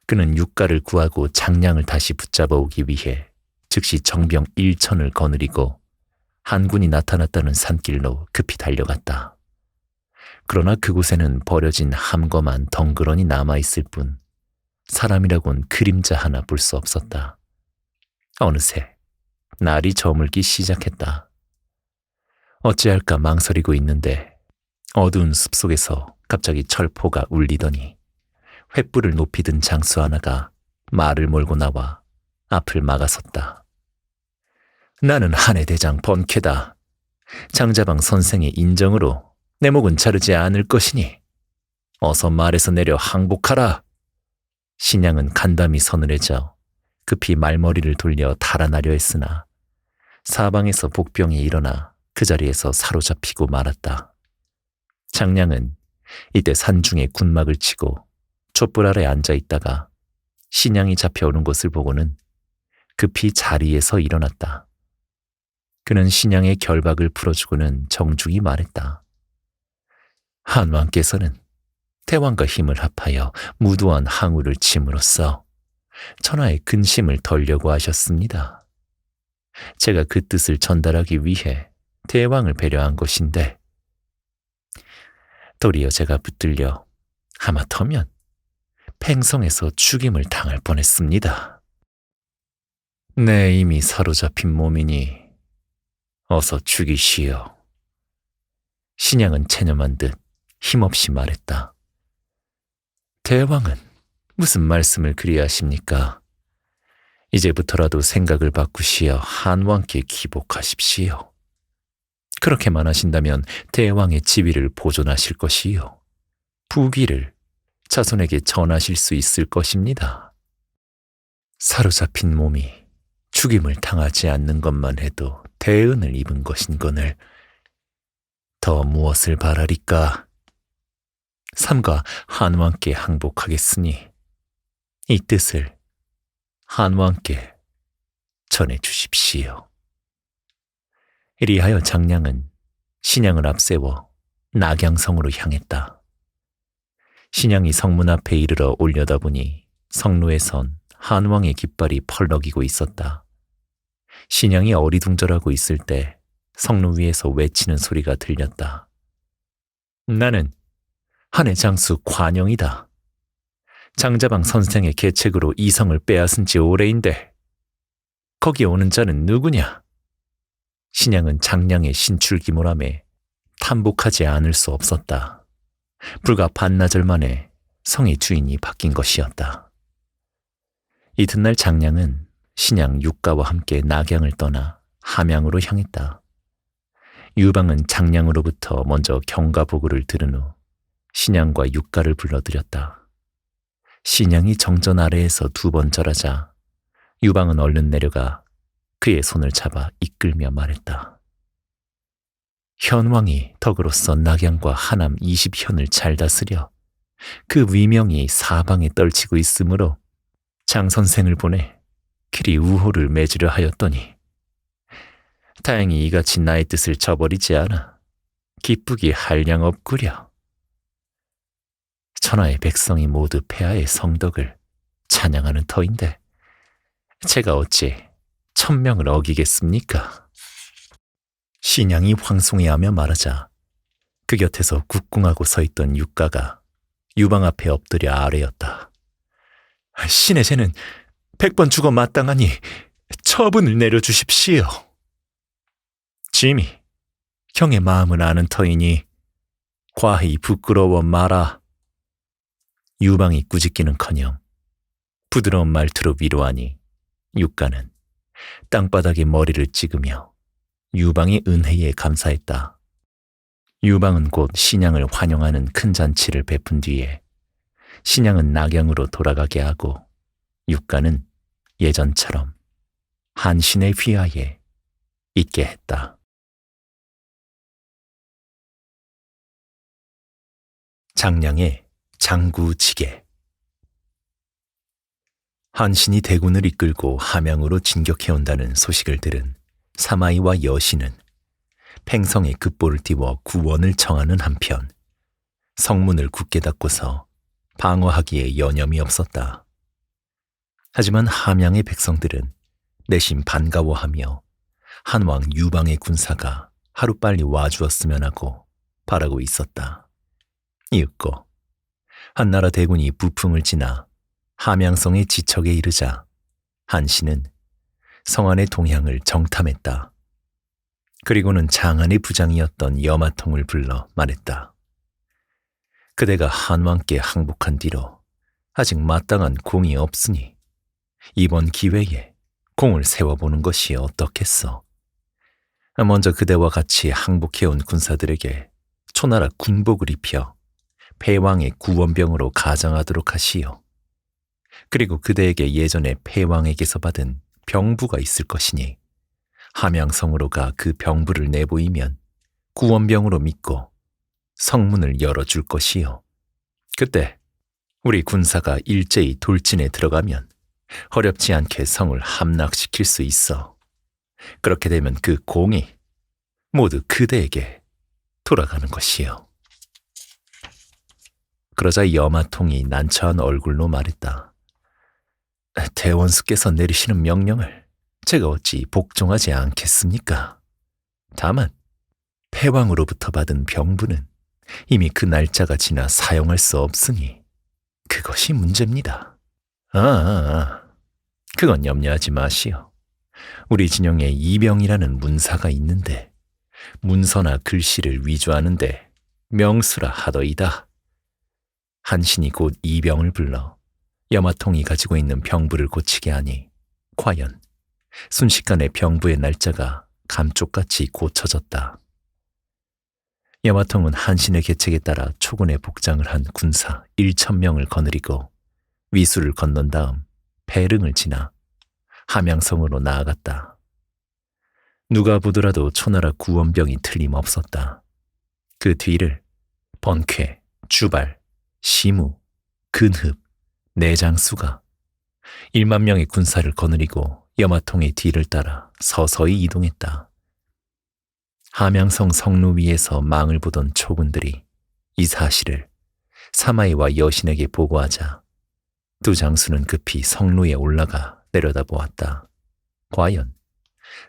Speaker 1: 그는 육가를 구하고 장량을 다시 붙잡아 오기 위해 즉시 정병 1천을 거느리고 한군이 나타났다는 산길로 급히 달려갔다. 그러나 그곳에는 버려진 함거만 덩그러니 남아있을 뿐 사람이라곤 그림자 하나 볼 수 없었다. 어느새 날이 저물기 시작했다. 어찌할까 망설이고 있는데 어두운 숲속에서 갑자기 철포가 울리더니 횃불을 높이 든 장수 하나가 말을 몰고 나와 앞을 막아섰다. 나는 한해 대장 번쾌다. 장자방 선생의 인정으로 내 목은 자르지 않을 것이니 어서 말에서 내려 항복하라. 신양은 간담이 서늘해져 급히 말머리를 돌려 달아나려 했으나 사방에서 복병이 일어나 그 자리에서 사로잡히고 말았다. 장량은 이때 산중에 군막을 치고 촛불 아래 앉아있다가 신양이 잡혀오는 것을 보고는 급히 자리에서 일어났다. 그는 신양의 결박을 풀어주고는 정중히 말했다. 한왕께서는 대왕과 힘을 합하여 무도한 항우를 침으로써 천하의 근심을 덜려고 하셨습니다. 제가 그 뜻을 전달하기 위해 대왕을 배려한 것인데 도리어 제가 붙들려 하마터면 팽성에서 죽임을 당할 뻔했습니다. 내 이미 사로잡힌 몸이니 어서 죽이시오. 신양은 체념한 듯 힘없이 말했다. 대왕은 무슨 말씀을 그리 하십니까? 이제부터라도 생각을 바꾸시어 한왕께 기복하십시오. 그렇게만 하신다면 대왕의 지위를 보존하실 것이요. 부귀를 자손에게 전하실 수 있을 것입니다. 사로잡힌 몸이 죽임을 당하지 않는 것만 해도 대은을 입은 것인거늘 더 무엇을 바라리까? 삼가 한왕께 항복하겠으니 이 뜻을 한왕께 전해 주십시오. 이리하여 장량은 신양을 앞세워 낙양성으로 향했다. 신양이 성문 앞에 이르러 올려다보니 성로에선 한왕의 깃발이 펄럭이고 있었다. 신양이 어리둥절하고 있을 때 성로 위에서 외치는 소리가 들렸다. 나는 한해 장수 관영이다. 장자방 선생의 계책으로 이 성을 빼앗은 지 오래인데 거기에 오는 자는 누구냐? 신양은 장량의 신출기모람에 탐복하지 않을 수 없었다. 불과 반나절 만에 성의 주인이 바뀐 것이었다. 이튿날 장량은 신양 육가와 함께 낙양을 떠나 함양으로 향했다. 유방은 장량으로부터 먼저 경가보고를 들은 후 신양과 육가를 불러들였다. 신양이 정전 아래에서 2번 절하자 유방은 얼른 내려가 그의 손을 잡아 이끌며 말했다. 현왕이 덕으로서 낙양과 하남 20현을 잘 다스려 그 위명이 사방에 떨치고 있으므로 장 선생을 보내 그리 우호를 맺으려 하였더니 다행히 이같이 나의 뜻을 저버리지 않아 기쁘기 한량 없구려. 천하의 백성이 모두 폐하의 성덕을 찬양하는 터인데 제가 어찌 천명을 어기겠습니까? 신양이 황송해하며 말하자 그 곁에서 국궁하고 서 있던 육가가 유방 앞에 엎드려 아뢰었다. 신의 죄는 100번 죽어 마땅하니 처분을 내려주십시오. 짐이 형의 마음을 아는 터이니 과히 부끄러워 마라. 유방이 꾸짖기는커녕 부드러운 말투로 위로하니 육가는 땅바닥에 머리를 찍으며 유방의 은혜에 감사했다. 유방은 곧 신양을 환영하는 큰 잔치를 베푼 뒤에 신양은 낙양으로 돌아가게 하고 육가는 예전처럼 한신의 휘하에 있게 했다. 장량의 장구지게. 한신이 대군을 이끌고 함양으로 진격해온다는 소식을 들은 사마이와 여신은 팽성에 급보를 띄워 구원을 청하는 한편 성문을 굳게 닫고서 방어하기에 여념이 없었다. 하지만 함양의 백성들은 내심 반가워하며 한왕 유방의 군사가 하루빨리 와주었으면 하고 바라고 있었다. 이윽고 한나라 대군이 부풍을 지나 함양성의 지척에 이르자 한신은 성안의 동향을 정탐했다. 그리고는 장안의 부장이었던 여마통을 불러 말했다. 그대가 한왕께 항복한 뒤로 아직 마땅한 공이 없으니 이번 기회에 공을 세워보는 것이 어떻겠어? 먼저 그대와 같이 항복해온 군사들에게 초나라 군복을 입혀 패왕의 구원병으로 가장하도록 하시오. 그리고 그대에게 예전에 패왕에게서 받은 병부가 있을 것이니 함양성으로 가 그 병부를 내보이면 구원병으로 믿고 성문을 열어줄 것이요. 그때 우리 군사가 일제히 돌진에 들어가면 어렵지 않게 성을 함락시킬 수 있어. 그렇게 되면 그 공이 모두 그대에게 돌아가는 것이요. 그러자 여마통이 난처한 얼굴로 말했다. 대원수께서 내리시는 명령을 제가 어찌 복종하지 않겠습니까? 다만 패왕으로부터 받은 병부는 이미 그 날짜가 지나 사용할 수 없으니 그것이 문제입니다. 그건 염려하지 마시오. 우리 진영에 이병이라는 문사가 있는데 문서나 글씨를 위조하는데 명수라 하더이다. 한신이 곧 이병을 불러 여마통이 가지고 있는 병부를 고치게 하니 과연 순식간에 병부의 날짜가 감쪽같이 고쳐졌다. 여마통은 한신의 계책에 따라 초군에 복장을 한 군사 1,000명을 거느리고 위수를 건넌 다음 배릉을 지나 함양성으로 나아갔다. 누가 보더라도 초나라 구원병이 틀림없었다. 그 뒤를 번쾌, 주발, 시무, 근흡, 내장수가 1만 명의 군사를 거느리고 여마통의 뒤를 따라 서서히 이동했다. 함양성 성루 위에서 망을 보던 초군들이 이 사실을 사마이와 여신에게 보고하자 두 장수는 급히 성루에 올라가 내려다보았다. 과연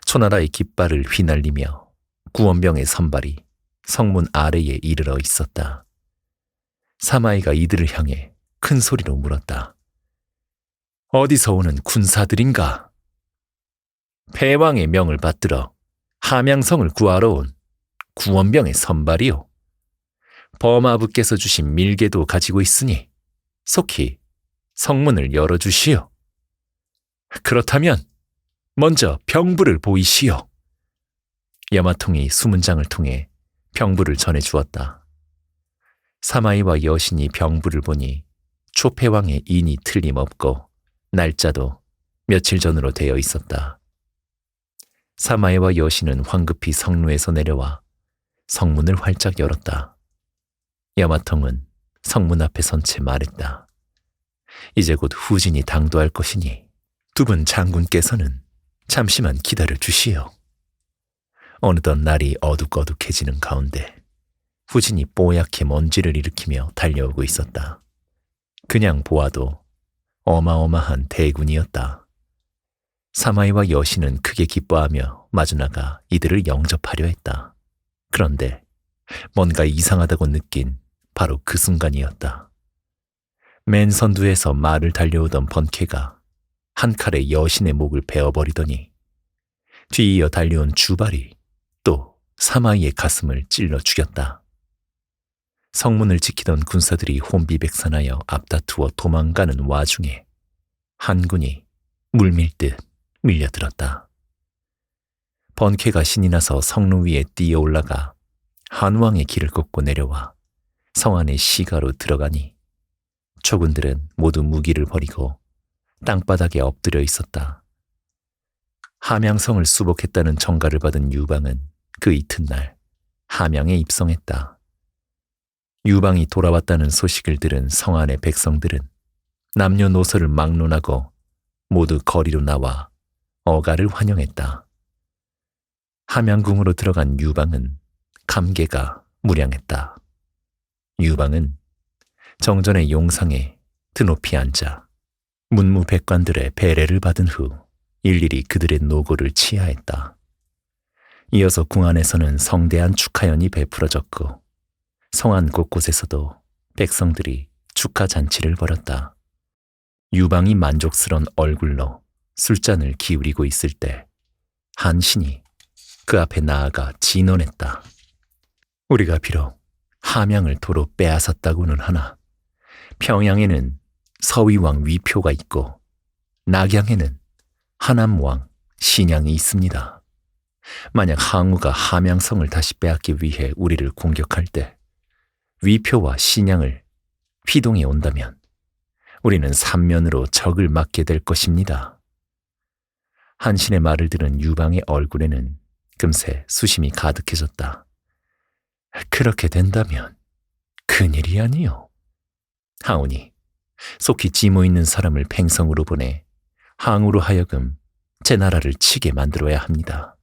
Speaker 1: 초나라의 깃발을 휘날리며 구원병의 선발이 성문 아래에 이르러 있었다. 사마이가 이들을 향해 큰 소리로 물었다. 어디서 오는 군사들인가? 패왕의 명을 받들어 함양성을 구하러 온 구원병의 선발이요. 범아부께서 주신 밀개도 가지고 있으니 속히 성문을 열어주시오. 그렇다면 먼저 병부를 보이시오. 여마통이 수문장을 통해 병부를 전해주었다. 사마이와 여신이 병부를 보니 초패왕의 인이 틀림없고 날짜도 며칠 전으로 되어 있었다. 사마이와 여신은 황급히 성루에서 내려와 성문을 활짝 열었다. 야마통은 성문 앞에 선 채 말했다. 이제 곧 후진이 당도할 것이니 두 분 장군께서는 잠시만 기다려 주시오. 어느덧 날이 어둑어둑해지는 가운데 후진이 뽀얗게 먼지를 일으키며 달려오고 있었다. 그냥 보아도 어마어마한 대군이었다. 사마이와 여신은 크게 기뻐하며 마주나가 이들을 영접하려 했다. 그런데 뭔가 이상하다고 느낀 바로 그 순간이었다. 맨 선두에서 말을 달려오던 번케가 한 칼에 여신의 목을 베어버리더니 뒤이어 달려온 주발이 또 사마이의 가슴을 찔러 죽였다. 성문을 지키던 군사들이 혼비백산하여 앞다투어 도망가는 와중에 한군이 물밀듯 밀려들었다. 번케가 신이 나서 성루 위에 뛰어 올라가 한왕의 길을 걷고 내려와 성 안의 시가로 들어가니 초군들은 모두 무기를 버리고 땅바닥에 엎드려 있었다. 함양성을 수복했다는 정가를 받은 유방은 그 이튿날 함양에 입성했다. 유방이 돌아왔다는 소식을 들은 성 안의 백성들은 남녀노소를 막론하고 모두 거리로 나와 어가를 환영했다. 함양궁으로 들어간 유방은 감개가 무량했다. 유방은 정전의 용상에 드높이 앉아 문무백관들의 배례를 받은 후 일일이 그들의 노고를 치하했다. 이어서 궁 안에서는 성대한 축하연이 베풀어졌고 성안 곳곳에서도 백성들이 축하 잔치를 벌였다. 유방이 만족스러운 얼굴로 술잔을 기울이고 있을 때 한신이 그 앞에 나아가 진언했다. 우리가 비록 함양을 도로 빼앗았다고는 하나 평양에는 서위왕 위표가 있고 낙양에는 하남왕 신양이 있습니다. 만약 항우가 함양성을 다시 빼앗기 위해 우리를 공격할 때 위표와 신양을 피동해 온다면 우리는 삼면으로 적을 맞게 될 것입니다. 한신의 말을 들은 유방의 얼굴에는 금세 수심이 가득해졌다. 그렇게 된다면 큰일이 아니요. 하오니 속히 찌모 있는 사람을 팽성으로 보내 항우로 하여금 제 나라를 치게 만들어야 합니다.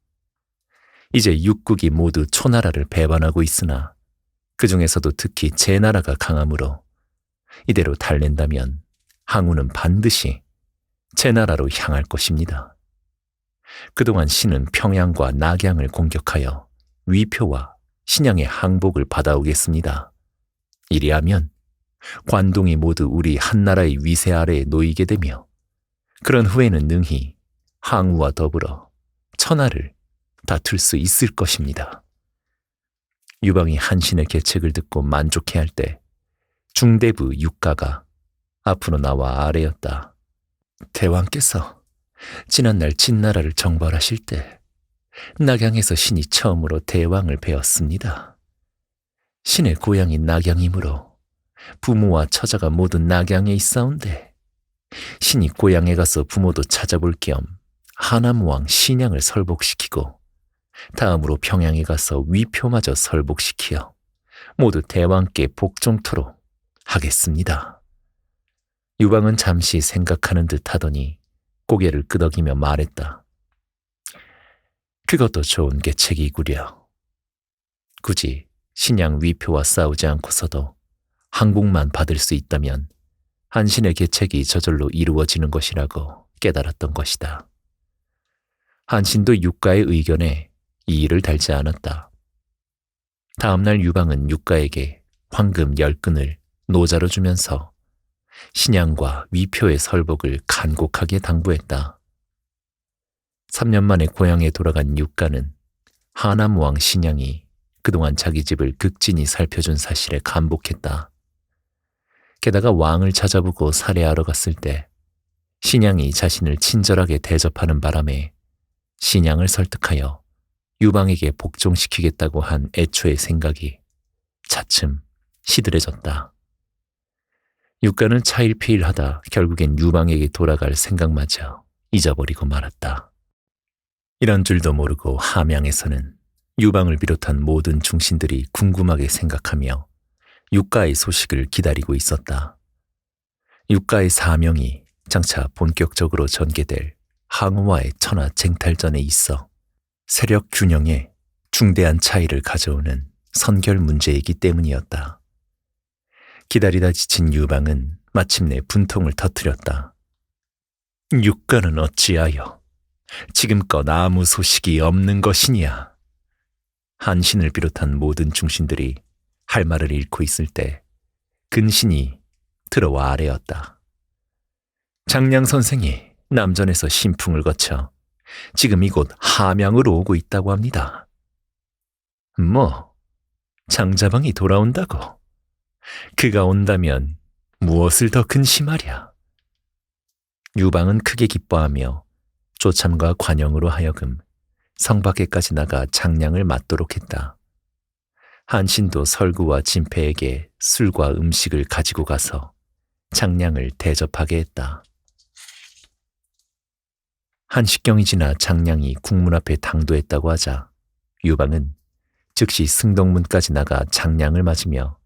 Speaker 1: 이제 육국이 모두 초나라를 배반하고 있으나 그 중에서도 특히 제 나라가 강하므로 이대로 달랜다면 항우는 반드시 제 나라로 향할 것입니다. 그동안 신은 평양과 낙양을 공격하여 위표와 신양의 항복을 받아오겠습니다. 이리하면 관동이 모두 우리 한나라의 위세 아래에 놓이게 되며 그런 후에는 능히 항우와 더불어 천하를 다툴 수 있을 것입니다. 유방이 한신의 계책을 듣고 만족해할 때 중대부 육가가 앞으로 나와 아뢰었다. 대왕께서 지난날 진나라를 정벌하실 때 낙양에서 신이 처음으로 대왕을 배웠습니다. 신의 고향이 낙양이므로 부모와 처자가 모두 낙양에 있사온데 신이 고향에 가서 부모도 찾아볼 겸 하남왕 신양을 설복시키고 다음으로 평양에 가서 위표마저 설복시키어 모두 대왕께 복종토록 하겠습니다. 유방은 잠시 생각하는 듯 하더니 고개를 끄덕이며 말했다. 그것도 좋은 계책이구려. 굳이 신양 위표와 싸우지 않고서도 항복만 받을 수 있다면 한신의 계책이 저절로 이루어지는 것이라고 깨달았던 것이다. 한신도 육가의 의견에 이의를 달지 않았다. 다음날 유방은 육가에게 황금 10근을 노자로 주면서 신양과 위표의 설복을 간곡하게 당부했다. 3년 만에 고향에 돌아간 육가는 하남왕 신양이 그동안 자기 집을 극진히 살펴준 사실에 감복했다. 게다가 왕을 찾아보고 살해하러 갔을 때 신양이 자신을 친절하게 대접하는 바람에 신양을 설득하여 유방에게 복종시키겠다고 한 애초의 생각이 차츰 시들해졌다. 육가는 차일피일하다 결국엔 유방에게 돌아갈 생각마저 잊어버리고 말았다. 이런 줄도 모르고 함양에서는 유방을 비롯한 모든 중신들이 궁금하게 생각하며 육가의 소식을 기다리고 있었다. 육가의 사명이 장차 본격적으로 전개될 항우와의 천하 쟁탈전에 있어 세력 균형에 중대한 차이를 가져오는 선결 문제이기 때문이었다. 기다리다 지친 유방은 마침내 분통을 터뜨렸다. 육가는 어찌하여 지금껏 아무 소식이 없는 것이냐? 한신을 비롯한 모든 중신들이 할 말을 잃고 있을 때 근신이 들어와 아뢰었다. 장량 선생이 남전에서 신풍을 거쳐 지금 이곳 함양으로 오고 있다고 합니다. 뭐, 장자방이 돌아온다고? 그가 온다면 무엇을 더 근심하랴? 유방은 크게 기뻐하며 조참과 관영으로 하여금 성 밖에까지 나가 장량을 맞도록 했다. 한신도 설구와 진패에게 술과 음식을 가지고 가서 장량을 대접하게 했다. 한식경이 지나 장량이 국문 앞에 당도했다고 하자 유방은 즉시 승동문까지 나가 장량을 맞으며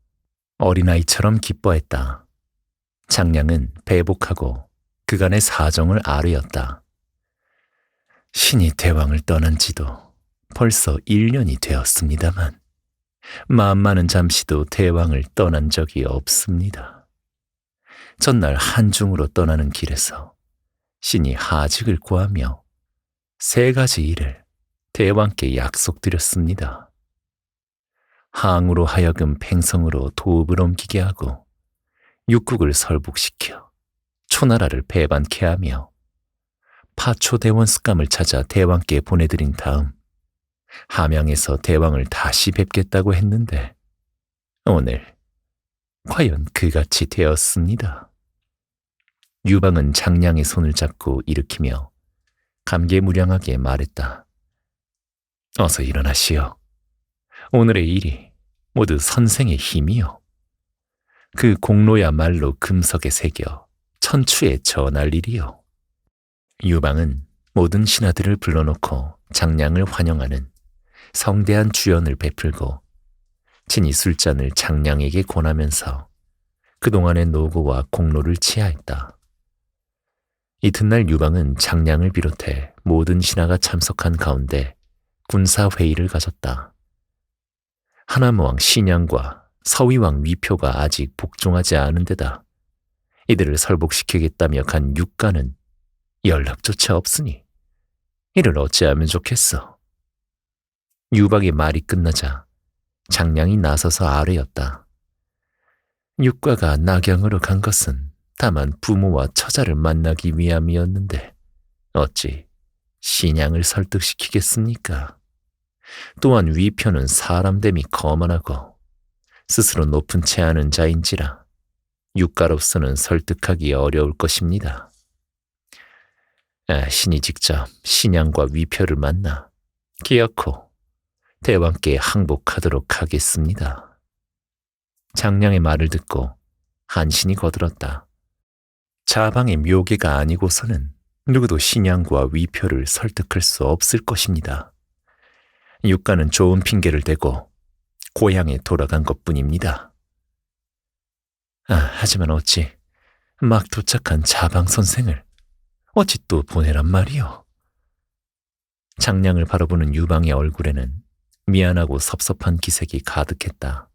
Speaker 1: 어린아이처럼 기뻐했다. 장량은 배복하고 그간의 사정을 아뢰었다. 신이 대왕을 떠난 지도 벌써 1년이 되었습니다만 만만은 잠시도 대왕을 떠난 적이 없습니다. 전날 한중으로 떠나는 길에서 신이 하직을 구하며 3가지 일을 대왕께 약속드렸습니다. 항우로 하여금 팽성으로 도읍을 옮기게 하고 육국을 설복시켜 초나라를 배반케 하며 파초대원 습감을 찾아 대왕께 보내드린 다음 함양에서 대왕을 다시 뵙겠다고 했는데 오늘 과연 그같이 되었습니다. 유방은 장량의 손을 잡고 일으키며 감개무량하게 말했다. 어서 일어나시오. 오늘의 일이 모두 선생의 힘이요. 그 공로야말로 금석에 새겨 천추에 전할 일이요. 유방은 모든 신하들을 불러놓고 장량을 환영하는 성대한 주연을 베풀고 친히 술잔을 장량에게 권하면서 그동안의 노고와 공로를 치하했다. 이튿날 유방은 장량을 비롯해 모든 신하가 참석한 가운데 군사회의를 가졌다. 하남왕 신양과 서위왕 위표가 아직 복종하지 않은 데다 이들을 설복시키겠다며 간 육가는 연락조차 없으니 이를 어찌하면 좋겠어. 유방의 말이 끝나자 장량이 나서서 아뢰었다. 육가가 낙양으로 간 것은 다만 부모와 처자를 만나기 위함이었는데 어찌 신양을 설득시키겠습니까? 또한 위표는 사람됨이 거만하고 스스로 높은 체하는 자인지라 육가로서는 설득하기 어려울 것입니다. 신이 직접 신양과 위표를 만나 기어코 대왕께 항복하도록 하겠습니다. 장량의 말을 듣고 한신이 거들었다. 자방의 묘계가 아니고서는 누구도 신양과 위표를 설득할 수 없을 것입니다. 육가는 좋은 핑계를 대고 고향에 돌아간 것뿐입니다. 하지만 어찌 막 도착한 자방 선생을 어찌 또 보내란 말이오? 장량을 바라보는 유방의 얼굴에는 미안하고 섭섭한 기색이 가득했다.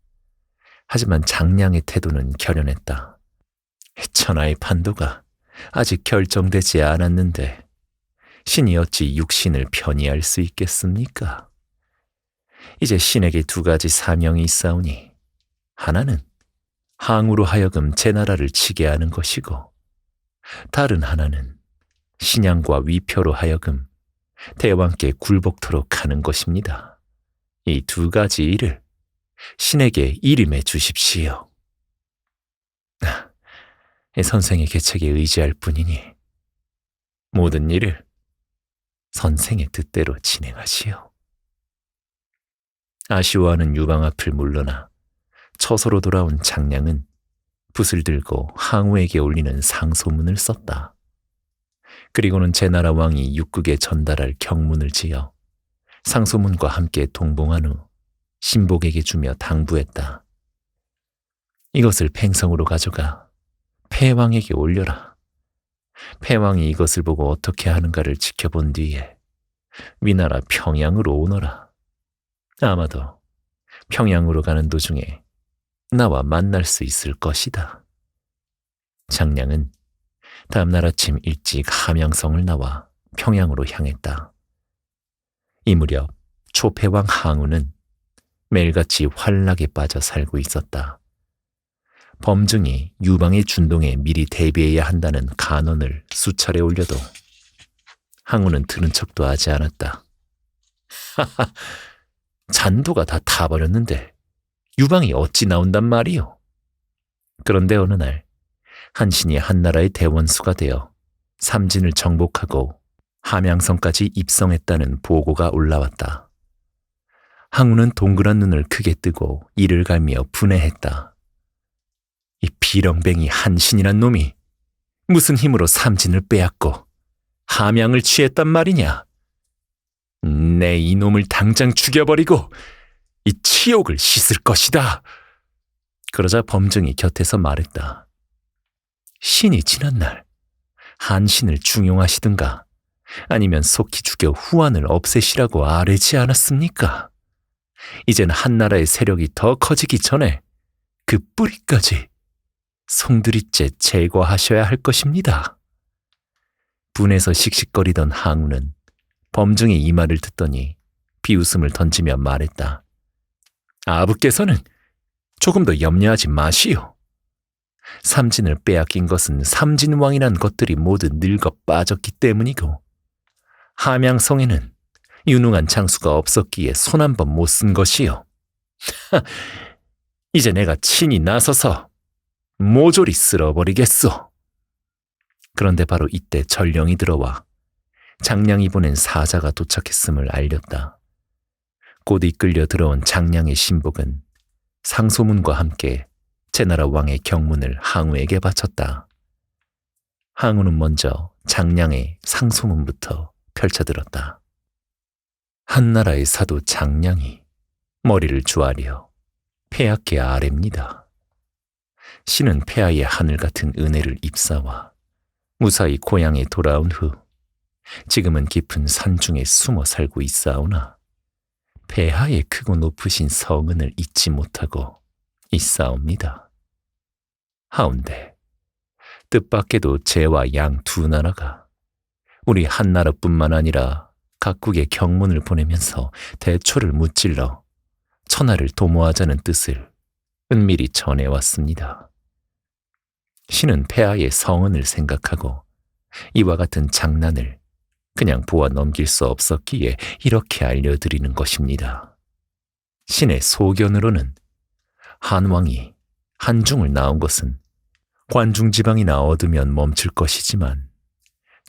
Speaker 1: 하지만 장량의 태도는 결연했다. 천하의 판도가 아직 결정되지 않았는데 신이 어찌 육신을 편히할 수 있겠습니까? 이제 신에게 2가지 사명이 있사오니 하나는 항우로 하여금 제 나라를 치게 하는 것이고 다른 하나는 신양과 위표로 하여금 대왕께 굴복토록 하는 것입니다. 이 2가지 일을 신에게 일임해 주십시오. 선생의 계책에 의지할 뿐이니 모든 일을 선생의 뜻대로 진행하시오. 아쉬워하는 유방 앞을 물러나 처소로 돌아온 장량은 붓을 들고 항우에게 올리는 상소문을 썼다. 그리고는 제나라 왕이 육국에 전달할 경문을 지어 상소문과 함께 동봉한 후 신복에게 주며 당부했다. 이것을 팽성으로 가져가 폐왕에게 올려라. 폐왕이 이것을 보고 어떻게 하는가를 지켜본 뒤에 위나라 평양으로 오너라. 아마도 평양으로 가는 도중에 나와 만날 수 있을 것이다. 장량은 다음날 아침 일찍 함양성을 나와 평양으로 향했다. 이 무렵 초패왕 항우는 매일같이 환락에 빠져 살고 있었다. 범증이 유방의 준동에 미리 대비해야 한다는 간언을 수차례 올려도 항우는 들은 척도 하지 않았다. 하하, 잔도가 다 타버렸는데 유방이 어찌 나온단 말이오. 그런데 어느 날 한신이 한나라의 대원수가 되어 삼진을 정복하고 함양성까지 입성했다는 보고가 올라왔다. 항우는 동그란 눈을 크게 뜨고 이를 갈며 분해했다. 이 비렁뱅이 한신이란 놈이 무슨 힘으로 삼진을 빼앗고 함양을 취했단 말이냐. 내 이놈을 당장 죽여버리고 이 치욕을 씻을 것이다. 그러자 범증이 곁에서 말했다. 신이 지난날 한신을 중용하시든가 아니면 속히 죽여 후한을 없애시라고 아뢰지 않았습니까? 이젠 한나라의 세력이 더 커지기 전에 그 뿌리까지 송두리째 제거하셔야 할 것입니다. 분해서 씩씩거리던 항우는 범증의 이 말을 듣더니 비웃음을 던지며 말했다. 아부께서는 조금 더 염려하지 마시오. 삼진을 빼앗긴 것은 삼진왕이란 것들이 모두 늙어 빠졌기 때문이고 함양성에는 유능한 장수가 없었기에 손 한 번 못 쓴 것이요. 이제 내가 친히 나서서 모조리 쓸어버리겠소. 그런데 바로 이때 전령이 들어와 장량이 보낸 사자가 도착했음을 알렸다. 곧 이끌려 들어온 장량의 신복은 상소문과 함께 제나라 왕의 경문을 항우에게 바쳤다. 항우는 먼저 장량의 상소문부터 펼쳐들었다. 한나라의 사도 장량이 머리를 조아려 폐하께 아뢰입니다. 신은 폐하의 하늘 같은 은혜를 입사와 무사히 고향에 돌아온 후 지금은 깊은 산중에 숨어 살고 있사오나 폐하의 크고 높으신 성은을 잊지 못하고 있사옵니다. 하운데 뜻밖에도 제와 양 두 나라가 우리 한나라뿐만 아니라 각국에 경문을 보내면서 대초를 무찔러 천하를 도모하자는 뜻을 은밀히 전해왔습니다. 신은 폐하의 성은을 생각하고 이와 같은 장난을 그냥 보아 넘길 수 없었기에 이렇게 알려드리는 것입니다. 신의 소견으로는 한왕이 한중을 나온 것은 관중지방이나 얻으면 멈출 것이지만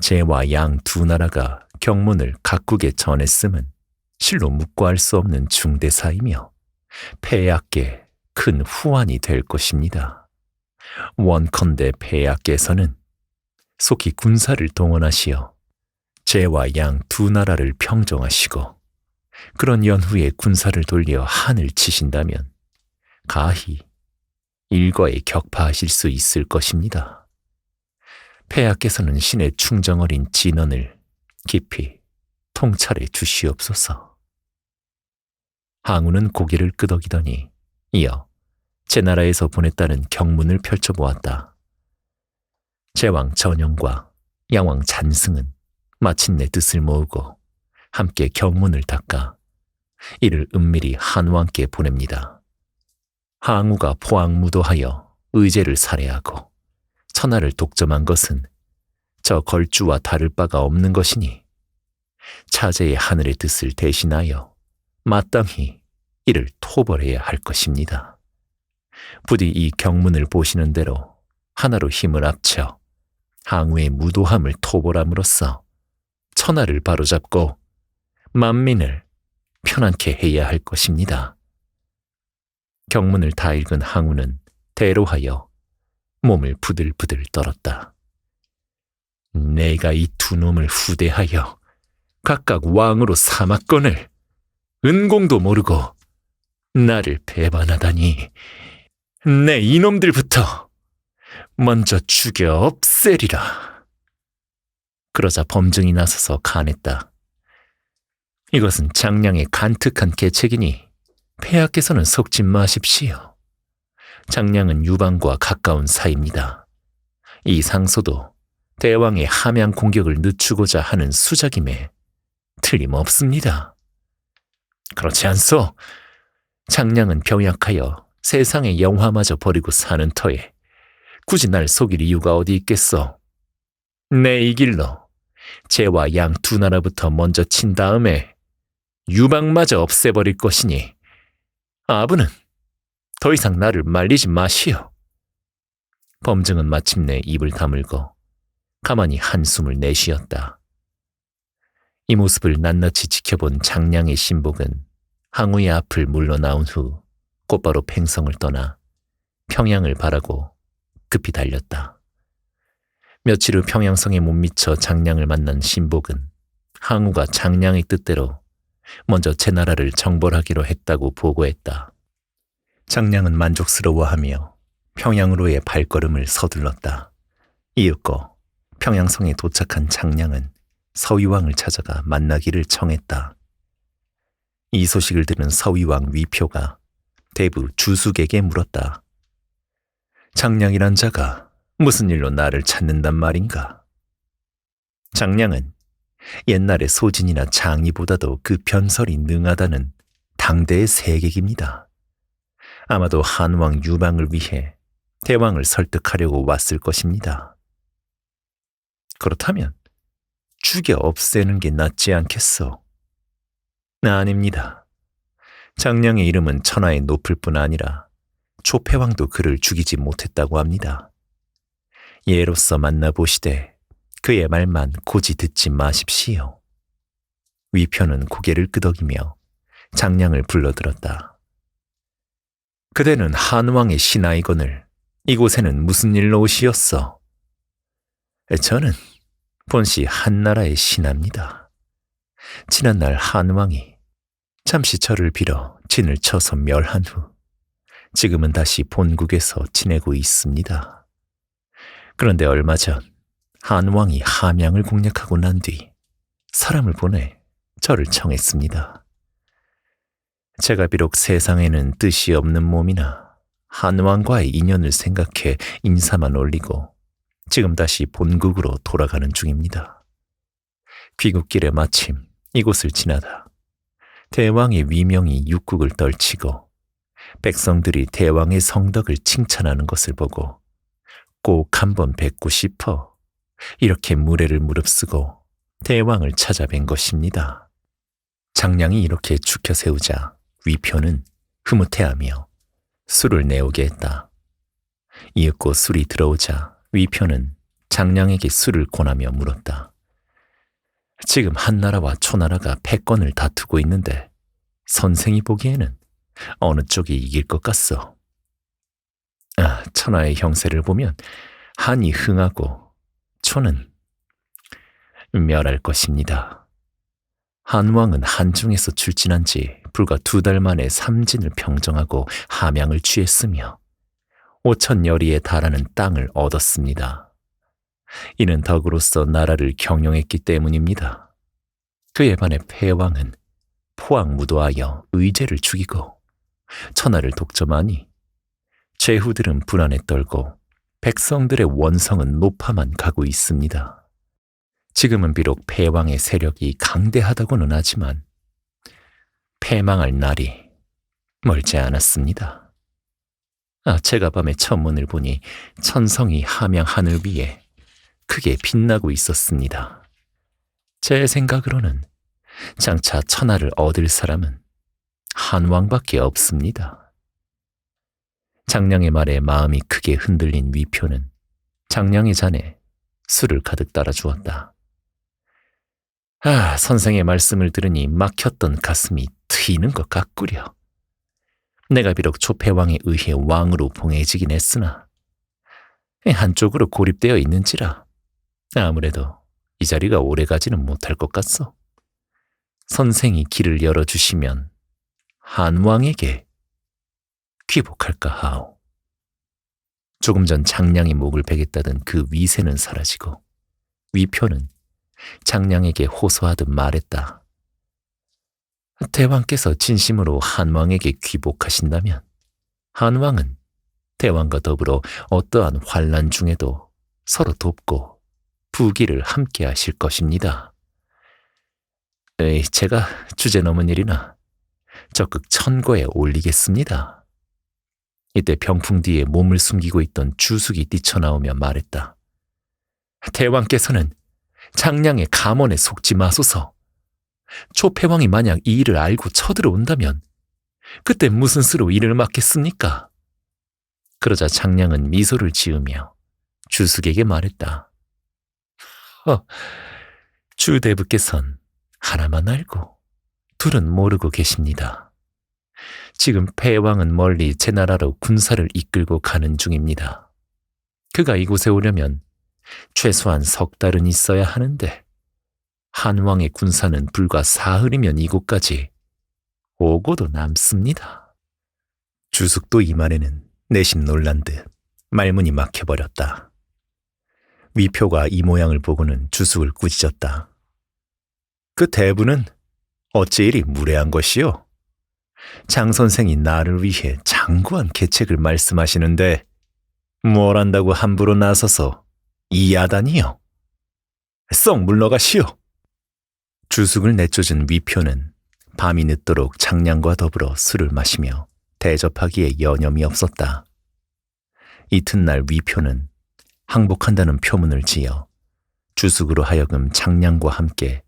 Speaker 1: 제와 양 두 나라가 경문을 각국에 전했음은 실로 묵과할 수 없는 중대사이며 폐하께 큰 후환이 될 것입니다. 원컨대 폐하께서는 속히 군사를 동원하시어 제와 양 두 나라를 평정하시고 그런 연후에 군사를 돌려 한을 치신다면 가히 일과에 격파하실 수 있을 것입니다. 폐하께서는 신의 충정 어린 진언을 깊이 통찰해 주시옵소서. 항우는 고개를 끄덕이더니 이어 제나라에서 보냈다는 경문을 펼쳐보았다. 제왕 전영과 양왕 잔승은 마침내 뜻을 모으고 함께 경문을 닦아 이를 은밀히 한왕께 보냅니다. 항우가 포항무도하여 의제를 살해하고 천하를 독점한 것은 저 걸주와 다를 바가 없는 것이니 차제의 하늘의 뜻을 대신하여 마땅히 이를 토벌해야 할 것입니다. 부디 이 경문을 보시는 대로 하나로 힘을 합쳐 항우의 무도함을 토벌함으로써 천하를 바로잡고 만민을 편안케 해야 할 것입니다. 경문을 다 읽은 항우는 대로하여 몸을 부들부들 떨었다. 내가 이 두 놈을 후대하여 각각 왕으로 삼았거늘 은공도 모르고 나를 배반하다니. 내 이놈들부터 먼저 죽여 없애리라. 그러자 범증이 나서서 간했다. 이것은 장량의 간특한 계책이니 폐하께서는 속지 마십시오. 장량은 유방과 가까운 사이입니다. 이 상소도 대왕의 함양 공격을 늦추고자 하는 수작임에 틀림없습니다. 그렇지 않소? 장량은 병약하여 세상의 영화마저 버리고 사는 터에 굳이 날 속일 이유가 어디 있겠소? 내 이 길로 제와 양 두 나라부터 먼저 친 다음에 유방마저 없애버릴 것이니 아부는 더 이상 나를 말리지 마시오. 범증은 마침내 입을 다물고 가만히 한숨을 내쉬었다. 이 모습을 낱낱이 지켜본 장량의 신복은 항우의 앞을 물러나온 후 곧바로 팽성을 떠나 평양을 바라고 급히 달렸다. 며칠 후 평양성에 못 미쳐 장량을 만난 신복은 항우가 장량의 뜻대로 먼저 제 나라를 정벌하기로 했다고 보고했다. 장량은 만족스러워하며 평양으로의 발걸음을 서둘렀다. 이윽고 평양성에 도착한 장량은 서위왕을 찾아가 만나기를 청했다. 이 소식을 들은 서위왕 위표가 대부 주숙에게 물었다. 장량이란 자가 무슨 일로 나를 찾는단 말인가? 장량은 옛날의 소진이나 장이보다도 그 변설이 능하다는 당대의 세객입니다. 아마도 한왕 유방을 위해 대왕을 설득하려고 왔을 것입니다. 그렇다면 죽여 없애는 게 낫지 않겠소? 아닙니다. 장량의 이름은 천하에 높을 뿐 아니라 조폐왕도 그를 죽이지 못했다고 합니다. 예로서 만나보시되 그의 말만 고지 듣지 마십시오. 위표는 고개를 끄덕이며 장량을 불러들었다. 그대는 한왕의 신하이거늘 이곳에는 무슨 일로 오시었어? 저는 본시 한나라의 신하입니다. 지난날 한왕이 잠시 저를 빌어 진을 쳐서 멸한 후 지금은 다시 본국에서 지내고 있습니다. 그런데 얼마 전 한왕이 함양을 공략하고 난 뒤 사람을 보내 저를 청했습니다. 제가 비록 세상에는 뜻이 없는 몸이나 한왕과의 인연을 생각해 인사만 올리고 지금 다시 본국으로 돌아가는 중입니다. 귀국길에 마침 이곳을 지나다 대왕의 위명이 육국을 떨치고 백성들이 대왕의 성덕을 칭찬하는 것을 보고 꼭 한번 뵙고 싶어 이렇게 무례를 무릅쓰고 대왕을 찾아뵌 것입니다. 장량이 이렇게 죽혀 세우자 위표는 흐뭇해하며 술을 내오게 했다. 이윽고 술이 들어오자 위표는 장량에게 술을 권하며 물었다. 지금 한나라와 초나라가 패권을 다투고 있는데 선생이 보기에는 어느 쪽이 이길 것 같소? 천하의 형세를 보면 한이 흥하고 초는 멸할 것입니다. 한왕은 한중에서 출진한 지 불과 2달 만에 삼진을 평정하고 함양을 취했으며 5,000여리에 달하는 땅을 얻었습니다. 이는 덕으로서 나라를 경영했기 때문입니다. 그에 반해 폐왕은 포악무도하여 의제를 죽이고 천하를 독점하니 제후들은 불안에 떨고 백성들의 원성은 높아만 가고 있습니다. 지금은 비록 폐왕의 세력이 강대하다고는 하지만 패망할 날이 멀지 않았습니다. 제가 밤에 천문을 보니 천성이 함양 하늘 위에 크게 빛나고 있었습니다. 제 생각으로는 장차 천하를 얻을 사람은 한왕밖에 없습니다. 장량의 말에 마음이 크게 흔들린 위표는 장량의 잔에 술을 가득 따라 주었다. 선생의 말씀을 들으니 막혔던 가슴이 트이는 것 같구려. 내가 비록 조폐왕에 의해 왕으로 봉해지긴 했으나 한쪽으로 고립되어 있는지라 아무래도 이 자리가 오래가지는 못할 것 같소. 선생이 길을 열어주시면 한왕에게 귀복할까 하오. 조금 전 장량이 목을 베겠다던 그 위세는 사라지고 위표는 장량에게 호소하듯 말했다. 대왕께서 진심으로 한왕에게 귀복하신다면 한왕은 대왕과 더불어 어떠한 환난 중에도 서로 돕고 부귀를 함께 하실 것입니다. 제가 주제 넘은 일이나 적극 천거에 올리겠습니다. 이때 병풍 뒤에 몸을 숨기고 있던 주숙이 뛰쳐나오며 말했다. 대왕께서는 장량의 감언에 속지 마소서. 초패왕이 만약 이 일을 알고 쳐들어온다면 그때 무슨 수로 일을 맡겠습니까? 그러자 장량은 미소를 지으며 주숙에게 말했다. 주대부께선 하나만 알고 둘은 모르고 계십니다. 지금 패왕은 멀리 제 나라로 군사를 이끌고 가는 중입니다. 그가 이곳에 오려면 최소한 3달은 있어야 하는데 한왕의 군사는 불과 사흘이면 이곳까지 오고도 남습니다. 주숙도 이 말에는 내심 놀란 듯 말문이 막혀버렸다. 위표가 이 모양을 보고는 주숙을 꾸짖었다. 그 대부는 어찌 이리 무례한 것이요? 장 선생이 나를 위해 장구한 계책을 말씀하시는데 뭘 안다고 함부로 나서서 이야다니요? 썩 물러가시오. 주숙을 내쫓은 위표는 밤이 늦도록 장량과 더불어 술을 마시며 대접하기에 여념이 없었다. 이튿날 위표는 항복한다는 표문을 지어 주숙으로 하여금 장량과 함께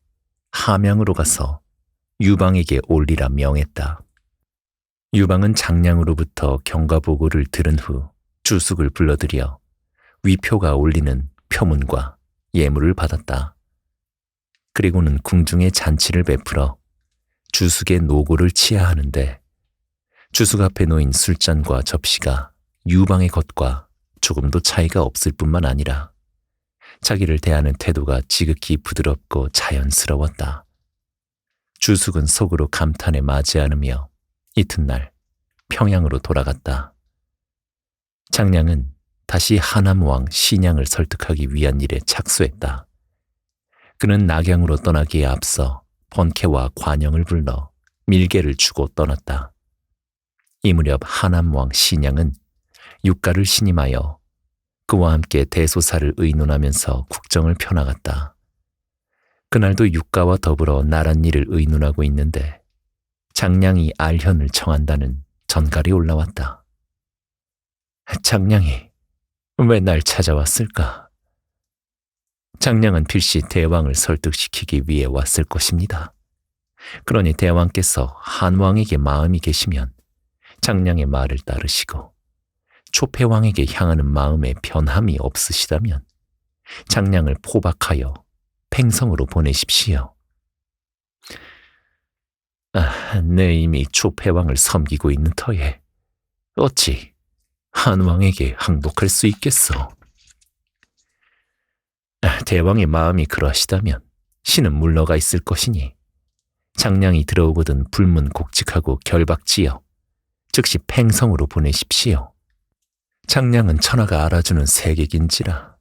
Speaker 1: 함양으로 가서 유방에게 올리라 명했다. 유방은 장량으로부터 경과보고를 들은 후 주숙을 불러들여 위표가 올리는 표문과 예물을 받았다. 그리고는 궁중에 잔치를 베풀어 주숙의 노고를 치하하는데 주숙 앞에 놓인 술잔과 접시가 유방의 것과 조금도 차이가 없을 뿐만 아니라 자기를 대하는 태도가 지극히 부드럽고 자연스러웠다. 주숙은 속으로 감탄에 맞지 않으며 이튿날 평양으로 돌아갔다. 장량은 다시 하남왕 신양을 설득하기 위한 일에 착수했다. 그는 낙양으로 떠나기에 앞서 번쾌와 관영을 불러 밀계를 주고 떠났다. 이 무렵 하남왕 신양은 육가를 신임하여 그와 함께 대소사를 의논하면서 국정을 펴나갔다. 그날도 육가와 더불어 나란 일을 의논하고 있는데 장량이 알현을 청한다는 전갈이 올라왔다. 장량이 왜 날 찾아왔을까? 장량은 필시 대왕을 설득시키기 위해 왔을 것입니다. 그러니 대왕께서 한왕에게 마음이 계시면 장량의 말을 따르시고 초패왕에게 향하는 마음에 변함이 없으시다면 장량을 포박하여 팽성으로 보내십시오. 내 이미 초패왕을 섬기고 있는 터에 어찌 한왕에게 항복할 수 있겠소? 대왕의 마음이 그러하시다면 신은 물러가 있을 것이니 장량이 들어오거든 불문곡직하고 결박지어 즉시 팽성으로 보내십시오. 장량은 천하가 알아주는 세객인지라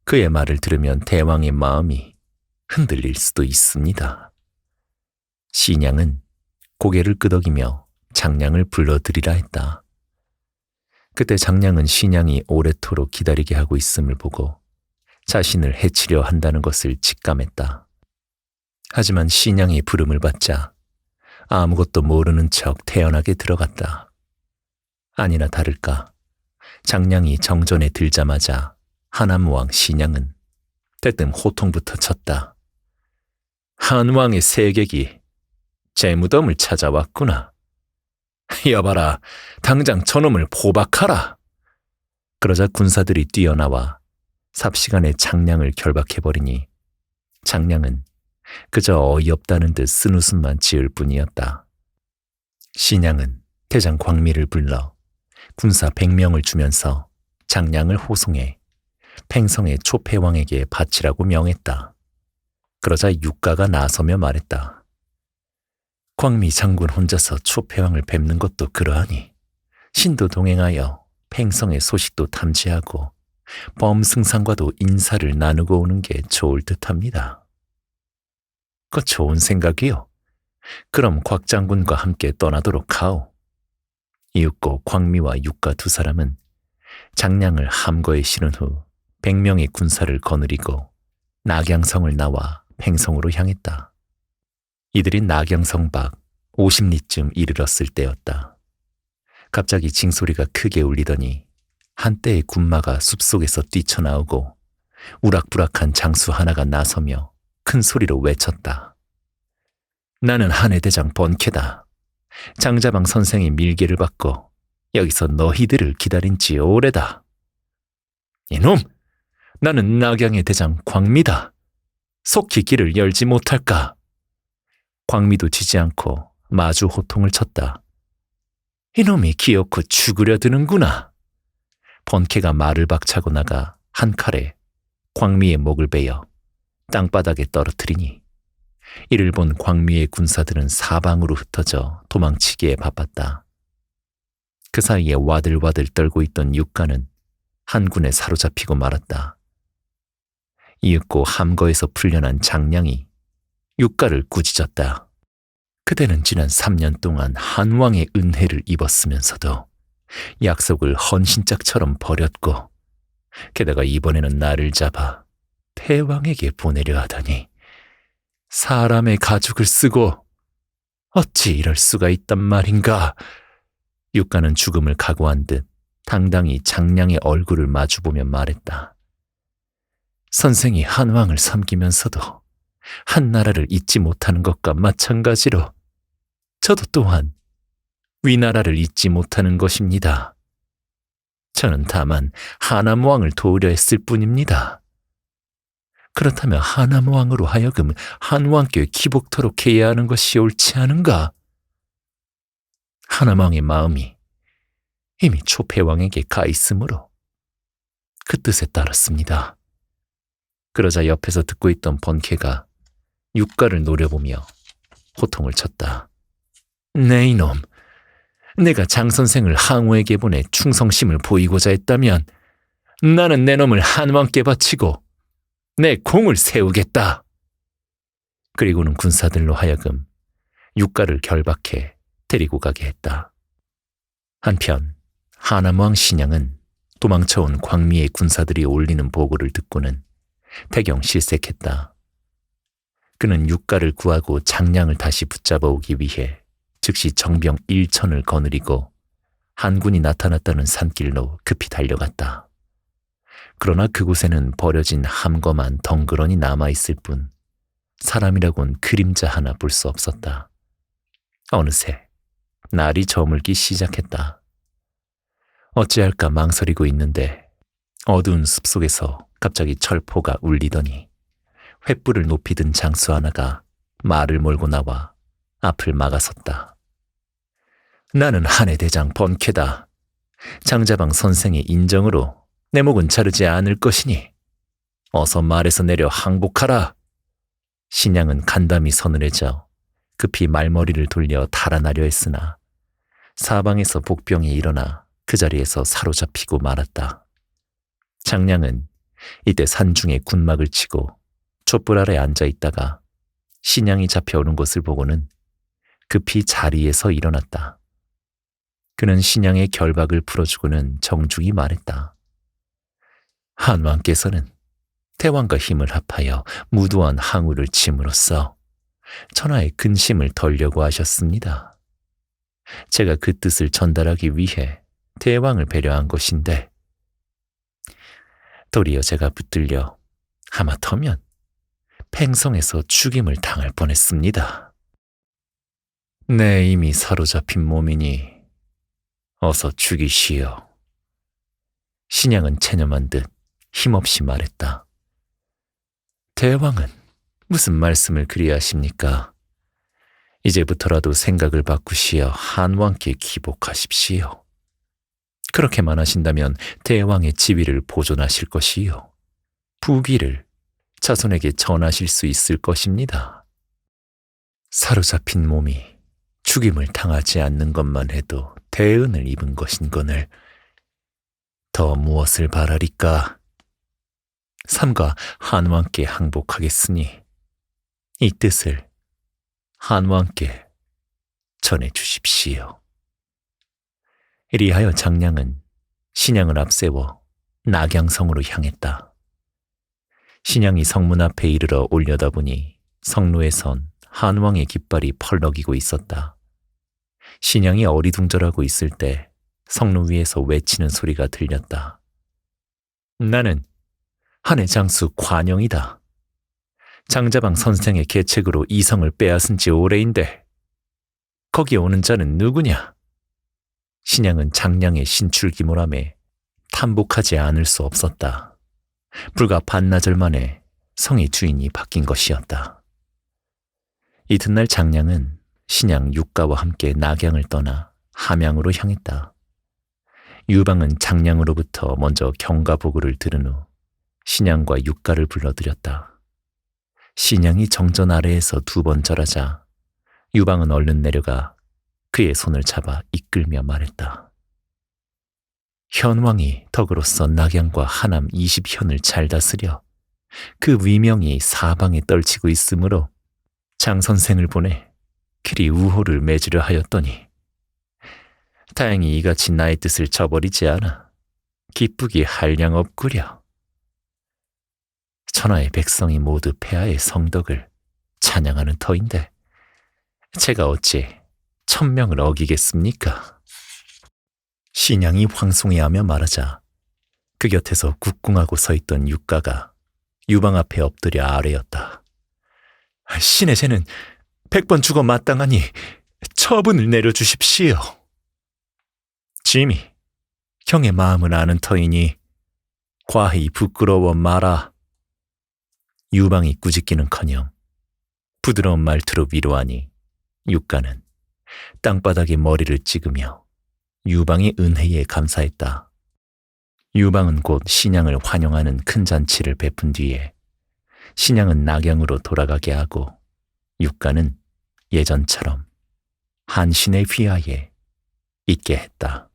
Speaker 1: 그의 말을 들으면 대왕의 마음이 흔들릴 수도 있습니다. 신양은 고개를 끄덕이며 장량을 불러들이라 했다. 그때 장량은 신양이 오래토록 기다리게 하고 있음을 보고 자신을 해치려 한다는 것을 직감했다. 하지만 신양이 부름을 받자 아무것도 모르는 척 태연하게 들어갔다. 아니나 다를까 장량이 정전에 들자마자 하남왕 신양은 대뜸 호통부터 쳤다. 한왕의 세객이 제 무덤을 찾아왔구나. 여봐라, 당장 저놈을 포박하라. 그러자 군사들이 뛰어나와 삽시간에 장량을 결박해버리니 장량은 그저 어이없다는 듯 쓴웃음만 지을 뿐이었다. 신양은 대장 광미를 불러 군사 100명을 주면서 장량을 호송해 팽성의 초패왕에게 바치라고 명했다. 그러자 육가가 나서며 말했다. 광미 장군 혼자서 초패왕을 뵙는 것도 그러하니 신도 동행하여 팽성의 소식도 탐지하고 범승상과도 인사를 나누고 오는 게 좋을 듯합니다. 그 좋은 생각이요. 그럼 곽 장군과 함께 떠나도록 하오. 이윽고 광미와 육가 두 사람은 장량을 함거에 실은 후 100명의 군사를 거느리고 낙양성을 나와 팽성으로 향했다. 이들이 낙양성 밖 50리쯤 이르렀을 때였다. 갑자기 징소리가 크게 울리더니 한때의 군마가 숲속에서 뛰쳐나오고 우락부락한 장수 하나가 나서며 큰 소리로 외쳤다. 나는 한해대장 번케다. 장자방 선생의 밀계를 받고 여기서 너희들을 기다린 지 오래다. 이놈! 나는 낙양의 대장 광미다. 속히 길을 열지 못할까? 광미도 지지 않고 마주 호통을 쳤다. 이놈이 기어코 죽으려 드는구나. 번케가 말을 박차고 나가 한 칼에 광미의 목을 베어 땅바닥에 떨어뜨리니 이를 본 광미의 군사들은 사방으로 흩어져 도망치기에 바빴다. 그 사이에 와들와들 떨고 있던 육가는 한 군에 사로잡히고 말았다. 이윽고 함거에서 풀려난 장량이 육가를 꾸짖었다. 그대는 지난 3년 동안 한왕의 은혜를 입었으면서도 약속을 헌신짝처럼 버렸고 게다가 이번에는 나를 잡아 패왕에게 보내려 하다니 사람의 가죽을 쓰고 어찌 이럴 수가 있단 말인가. 육가는 죽음을 각오한 듯 당당히 장량의 얼굴을 마주보며 말했다. 선생이 한왕을 섬기면서도 한나라를 잊지 못하는 것과 마찬가지로 저도 또한 위나라를 잊지 못하는 것입니다. 저는 다만 하남왕을 도우려 했을 뿐입니다. 그렇다면 하남왕으로 하여금 한왕께 기복토록 해야 하는 것이 옳지 않은가? 하남왕의 마음이 이미 초패왕에게 가 있으므로 그 뜻에 따랐습니다. 그러자 옆에서 듣고 있던 번케가 육가를 노려보며 호통을 쳤다. 네 이놈, 내가 장선생을 항우에게 보내 충성심을 보이고자 했다면 나는 내 놈을 한왕께 바치고 내 공을 세우겠다. 그리고는 군사들로 하여금 육가를 결박해 데리고 가게 했다. 한편 하남왕 신양은 도망쳐온 광미의 군사들이 올리는 보고를 듣고는 대경 실색했다. 그는 육가를 구하고 장량을 다시 붙잡아 오기 위해 즉시 정병 1천을 거느리고 한군이 나타났다는 산길로 급히 달려갔다. 그러나 그곳에는 버려진 함거만 덩그러니 남아있을 뿐 사람이라곤 그림자 하나 볼 수 없었다. 어느새 날이 저물기 시작했다. 어찌할까 망설이고 있는데 어두운 숲속에서 갑자기 철포가 울리더니 횃불을 높이 든 장수 하나가 말을 몰고 나와 앞을 막아섰다. 나는 한해대장 번케다. 장자방 선생의 인정으로 내 목은 자르지 않을 것이니 어서 말에서 내려 항복하라. 신양은 간담이 서늘해져 급히 말머리를 돌려 달아나려 했으나 사방에서 복병이 일어나 그 자리에서 사로잡히고 말았다. 장량은 이때 산중에 군막을 치고 촛불 아래 앉아있다가 신양이 잡혀오는 것을 보고는 급히 자리에서 일어났다. 그는 신양의 결박을 풀어주고는 정중히 말했다. 한왕께서는 대왕과 힘을 합하여 무도한 항우를 침으로써 천하의 근심을 덜려고 하셨습니다. 제가 그 뜻을 전달하기 위해 대왕을 배려한 것인데 도리어 제가 붙들려 하마터면 팽성에서 죽임을 당할 뻔했습니다. 내 이미 사로잡힌 몸이니 어서 죽이시오. 신양은 체념한 듯 힘없이 말했다. 대왕은 무슨 말씀을 그리 하십니까? 이제부터라도 생각을 바꾸시어 한왕께 기복하십시오. 그렇게만 하신다면 대왕의 지위를 보존하실 것이요. 부귀를 자손에게 전하실 수 있을 것입니다. 사로잡힌 몸이 죽임을 당하지 않는 것만 해도 대은을 입은 것인거늘 더 무엇을 바라리까? 삼가 한왕께 항복하겠으니 이 뜻을 한왕께 전해 주십시오. 이리하여 장량은 신양을 앞세워 낙양성으로 향했다. 신양이 성문 앞에 이르러 올려다보니 성루에선 한왕의 깃발이 펄럭이고 있었다. 신양이 어리둥절하고 있을 때 성루 위에서 외치는 소리가 들렸다. 나는 한해 장수 관영이다. 장자방 선생의 계책으로 이 성을 빼앗은 지 오래인데 거기에 오는 자는 누구냐? 신양은 장량의 신출기모람에 탐복하지 않을 수 없었다. 불과 반나절 만에 성의 주인이 바뀐 것이었다. 이튿날 장량은 신양 육가와 함께 낙양을 떠나 함양으로 향했다. 유방은 장량으로부터 먼저 경가보고를 들은 후 신양과 육가를 불러들였다. 신양이 정전 아래에서 2번 절하자 유방은 얼른 내려가 그의 손을 잡아 이끌며 말했다. 현왕이 덕으로서 낙양과 하남 20현을 잘 다스려 그 위명이 사방에 떨치고 있으므로 장 선생을 보내 그리 우호를 맺으려 하였더니 다행히 이같이 나의 뜻을 저버리지 않아 기쁘기 한량 없구려. 천하의 백성이 모두 폐하의 성덕을 찬양하는 터인데 제가 어찌 천명을 어기겠습니까? 신양이 황송해하며 말하자 그 곁에서 국궁하고 서 있던 육가가 유방 앞에 엎드려 아뢰었다. 신의 죄는 100번 죽어 마땅하니 처분을 내려주십시오. 짐이 형의 마음을 아는 터이니 과히 부끄러워 마라. 유방이 꾸짖기는커녕 부드러운 말투로 위로하니 육가는 땅바닥에 머리를 찍으며 유방의 은혜에 감사했다. 유방은 곧 신양을 환영하는 큰 잔치를 베푼 뒤에 신양은 낙양으로 돌아가게 하고 육가는 예전처럼 한신의 휘하에 있게 했다.